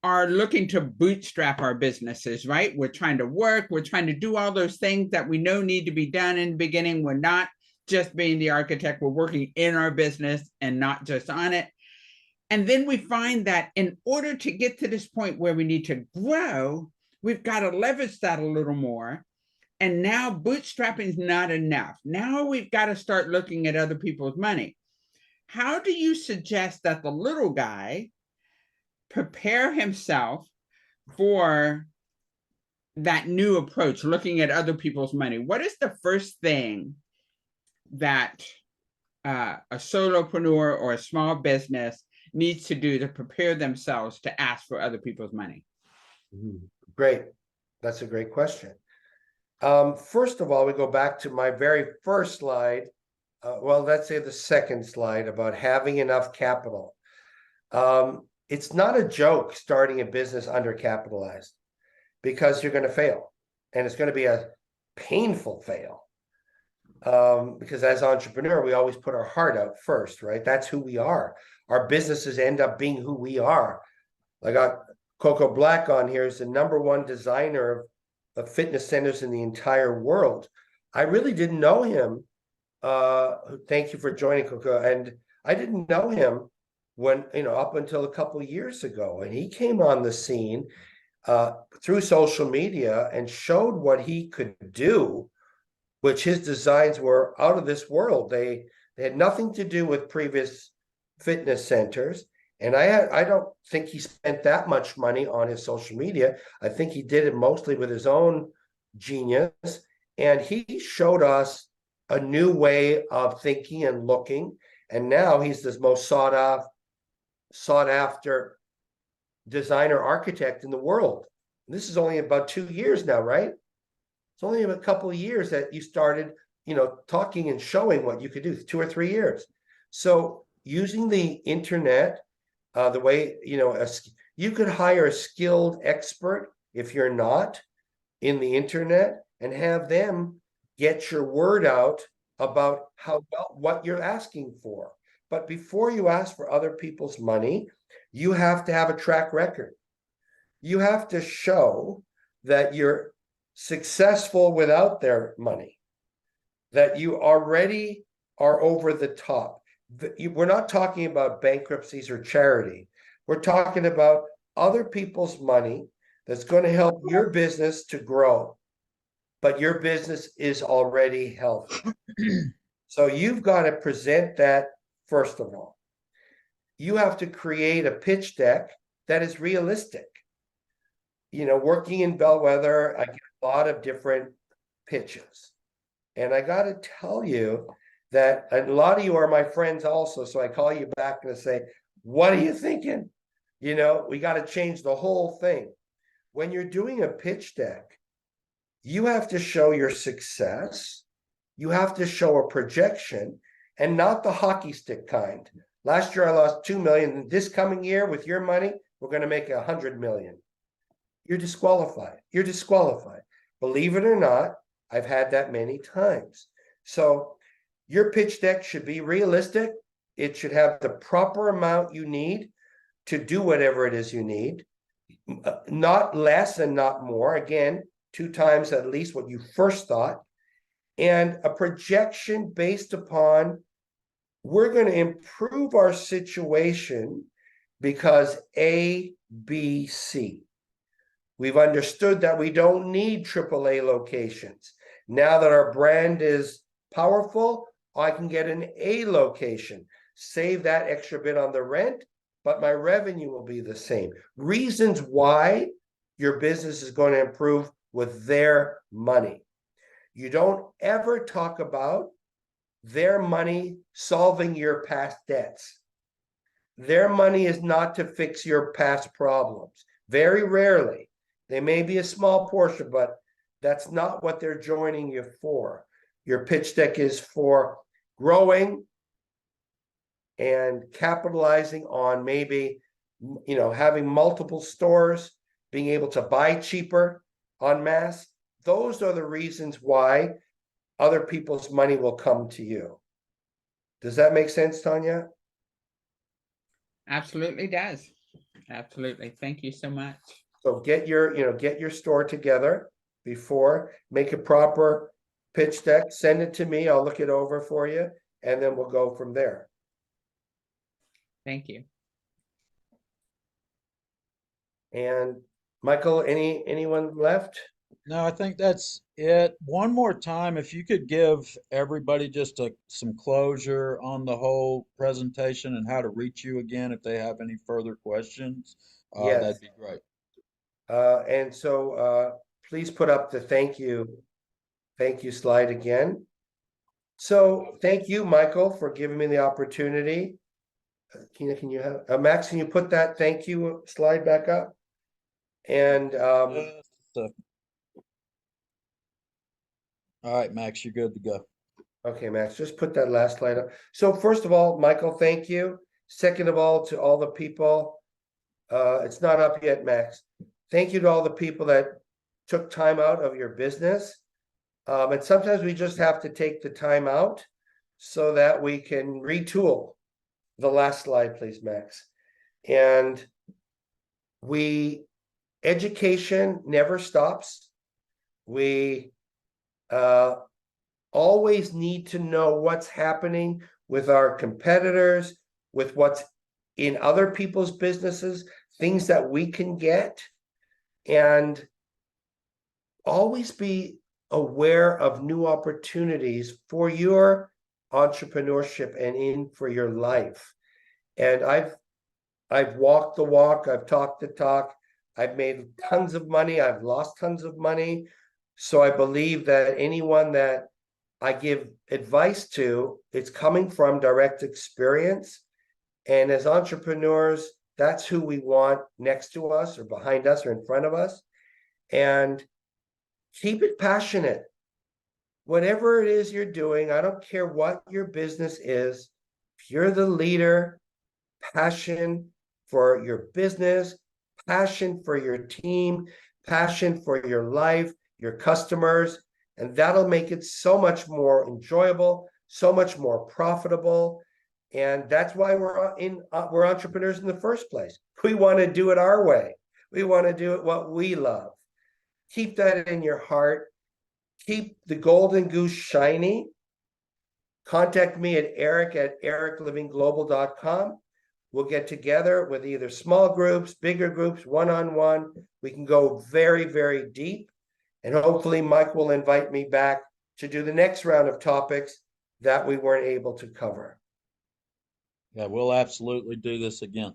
are looking to bootstrap our businesses, right? We're trying to work, we're trying to do all those things that we know need to be done in the beginning. We're not just being the architect, we're working in our business and not just on it. And then we find that in order to get to this point where we need to grow, we've got to leverage that a little more. And now bootstrapping is not enough. Now we've got to start looking at other people's money. How do you suggest that the little guy prepare himself for that new approach, looking at other people's money? What is the first thing that a solopreneur or a small business needs to do to prepare themselves to ask for other people's money?
Great. That's a great question. First of all, we go back to my very first slide. Well, let's say the second slide about having enough capital. It's not a joke starting a business undercapitalized, because you're going to fail, and it's going to be a painful fail. Because as entrepreneur, we always put our heart out first, right? That's who we are. Our businesses end up being who we are. I got Coco Black on here is the #1 designer of fitness centers in the entire world. I really didn't know him. Thank you for joining, Coco. And I didn't know him when, up until a couple of years ago. And he came on the scene through social media and showed what he could do, which his designs were out of this world. They had nothing to do with previous fitness centers. And I don't think he spent that much money on his social media. I think he did it mostly with his own genius. And he showed us a new way of thinking and looking. And now he's the most sought after designer architect in the world. This is only about 2 years now, right? It's only a couple of years that you started, talking and showing what you could do, 2 or 3 years. So using the internet, the way, you could hire a skilled expert if you're not in the internet and have them get your word out about what you're asking for. But before you ask for other people's money, you have to have a track record. You have to show that you're successful without their money, that you already are over the top. We're not talking about bankruptcies or charity. We're talking about other people's money that's going to help your business to grow, but your business is already healthy. So you've got to present that first of all. You have to create a pitch deck that is realistic. Working in Bellwether, I get a lot of different pitches. And I got to tell you that a lot of you are my friends also. So I call you back and I say, what are you thinking? We got to change the whole thing. When you're doing a pitch deck, you have to show your success. You have to show a projection and not the hockey stick kind. Last year, I lost 2 million. This coming year, with your money, we're going to make 100 million. You're disqualified. You're disqualified. Believe it or not, I've had that many times. So your pitch deck should be realistic. It should have the proper amount you need to do whatever it is you need, not less and not more. Again, 2 times at least what you first thought, and a projection based upon we're going to improve our situation because A, B, C. We've understood that we don't need AAA locations. Now that our brand is powerful, I can get an A location, save that extra bit on the rent, but my revenue will be the same. Reasons why your business is going to improve with their money. You don't ever talk about their money solving your past debts. Their money is not to fix your past problems. Very rarely. They may be a small portion, but that's not what they're joining you for. Your pitch deck is for growing and capitalizing on maybe, having multiple stores, being able to buy cheaper en masse. Those are the reasons why other people's money will come to you. Does that make sense, Tanya?
Absolutely does. Absolutely. Thank you so much.
So get your store together before, make a proper pitch deck, send it to me, I'll look it over for you, and then we'll go from there.
Thank you.
And Michael, anyone left?
No, I think that's it. One more time, if you could give everybody just some closure on the whole presentation and how to reach you again if they have any further questions,
Yes.
that'd be great.
And so please put up the thank you slide again. So thank you, Michael, for giving me the opportunity. Kina, can you have Max, can you put that thank you slide back up? And
All right, Max, you're good to go.
okay, Max, just put that last slide up. So first of all, Michael, thank you. Second of all, to all the people, it's not up yet, Max. Thank you to all the people that took time out of your business. And sometimes we just have to take the time out so that we can retool. The last slide, please, Max. And education never stops. We always need to know what's happening with our competitors, with what's in other people's businesses, things that we can get, and always be aware of new opportunities for your entrepreneurship and for your life. And I've walked the walk, I've talked the talk, I've made tons of money, I've lost tons of money. So I believe that anyone that I give advice to, it's coming from direct experience. And as entrepreneurs, that's who we want next to us or behind us or in front of us. And keep it passionate. Whatever it is you're doing, I don't care what your business is. If you're the leader, passion for your business, passion for your team, passion for your life, your customers, and that'll make it so much more enjoyable, so much more profitable. And that's why we're entrepreneurs in the first place. We want to do it our way. We want to do it what we love. Keep that in your heart. Keep the golden goose shiny. Contact me at eric@ericlevineglobal.com. We'll get together with either small groups, bigger groups, one-on-one. We can go very, very deep. And hopefully Mike will invite me back to do the next round of topics that we weren't able to cover.
Yeah, we'll absolutely do this again.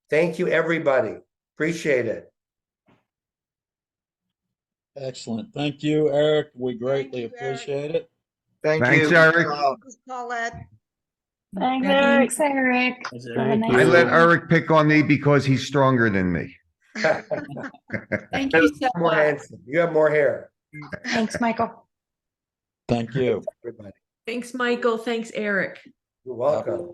Thank you, everybody. Appreciate it.
Excellent. Thank you, Eric. We greatly
you, Eric.
appreciate it.
Thanks,
Thanks,
Eric.
Paulette.
Thanks, Eric.
Thanks, Eric. Have a nice
I let
day.
Eric pick on me because he's stronger than me.
Thank you so
More
much.
handsome. You have more hair.
Thanks, Michael.
Thank you.
Everybody.
Thanks, Michael. Thanks, Eric.
You're welcome.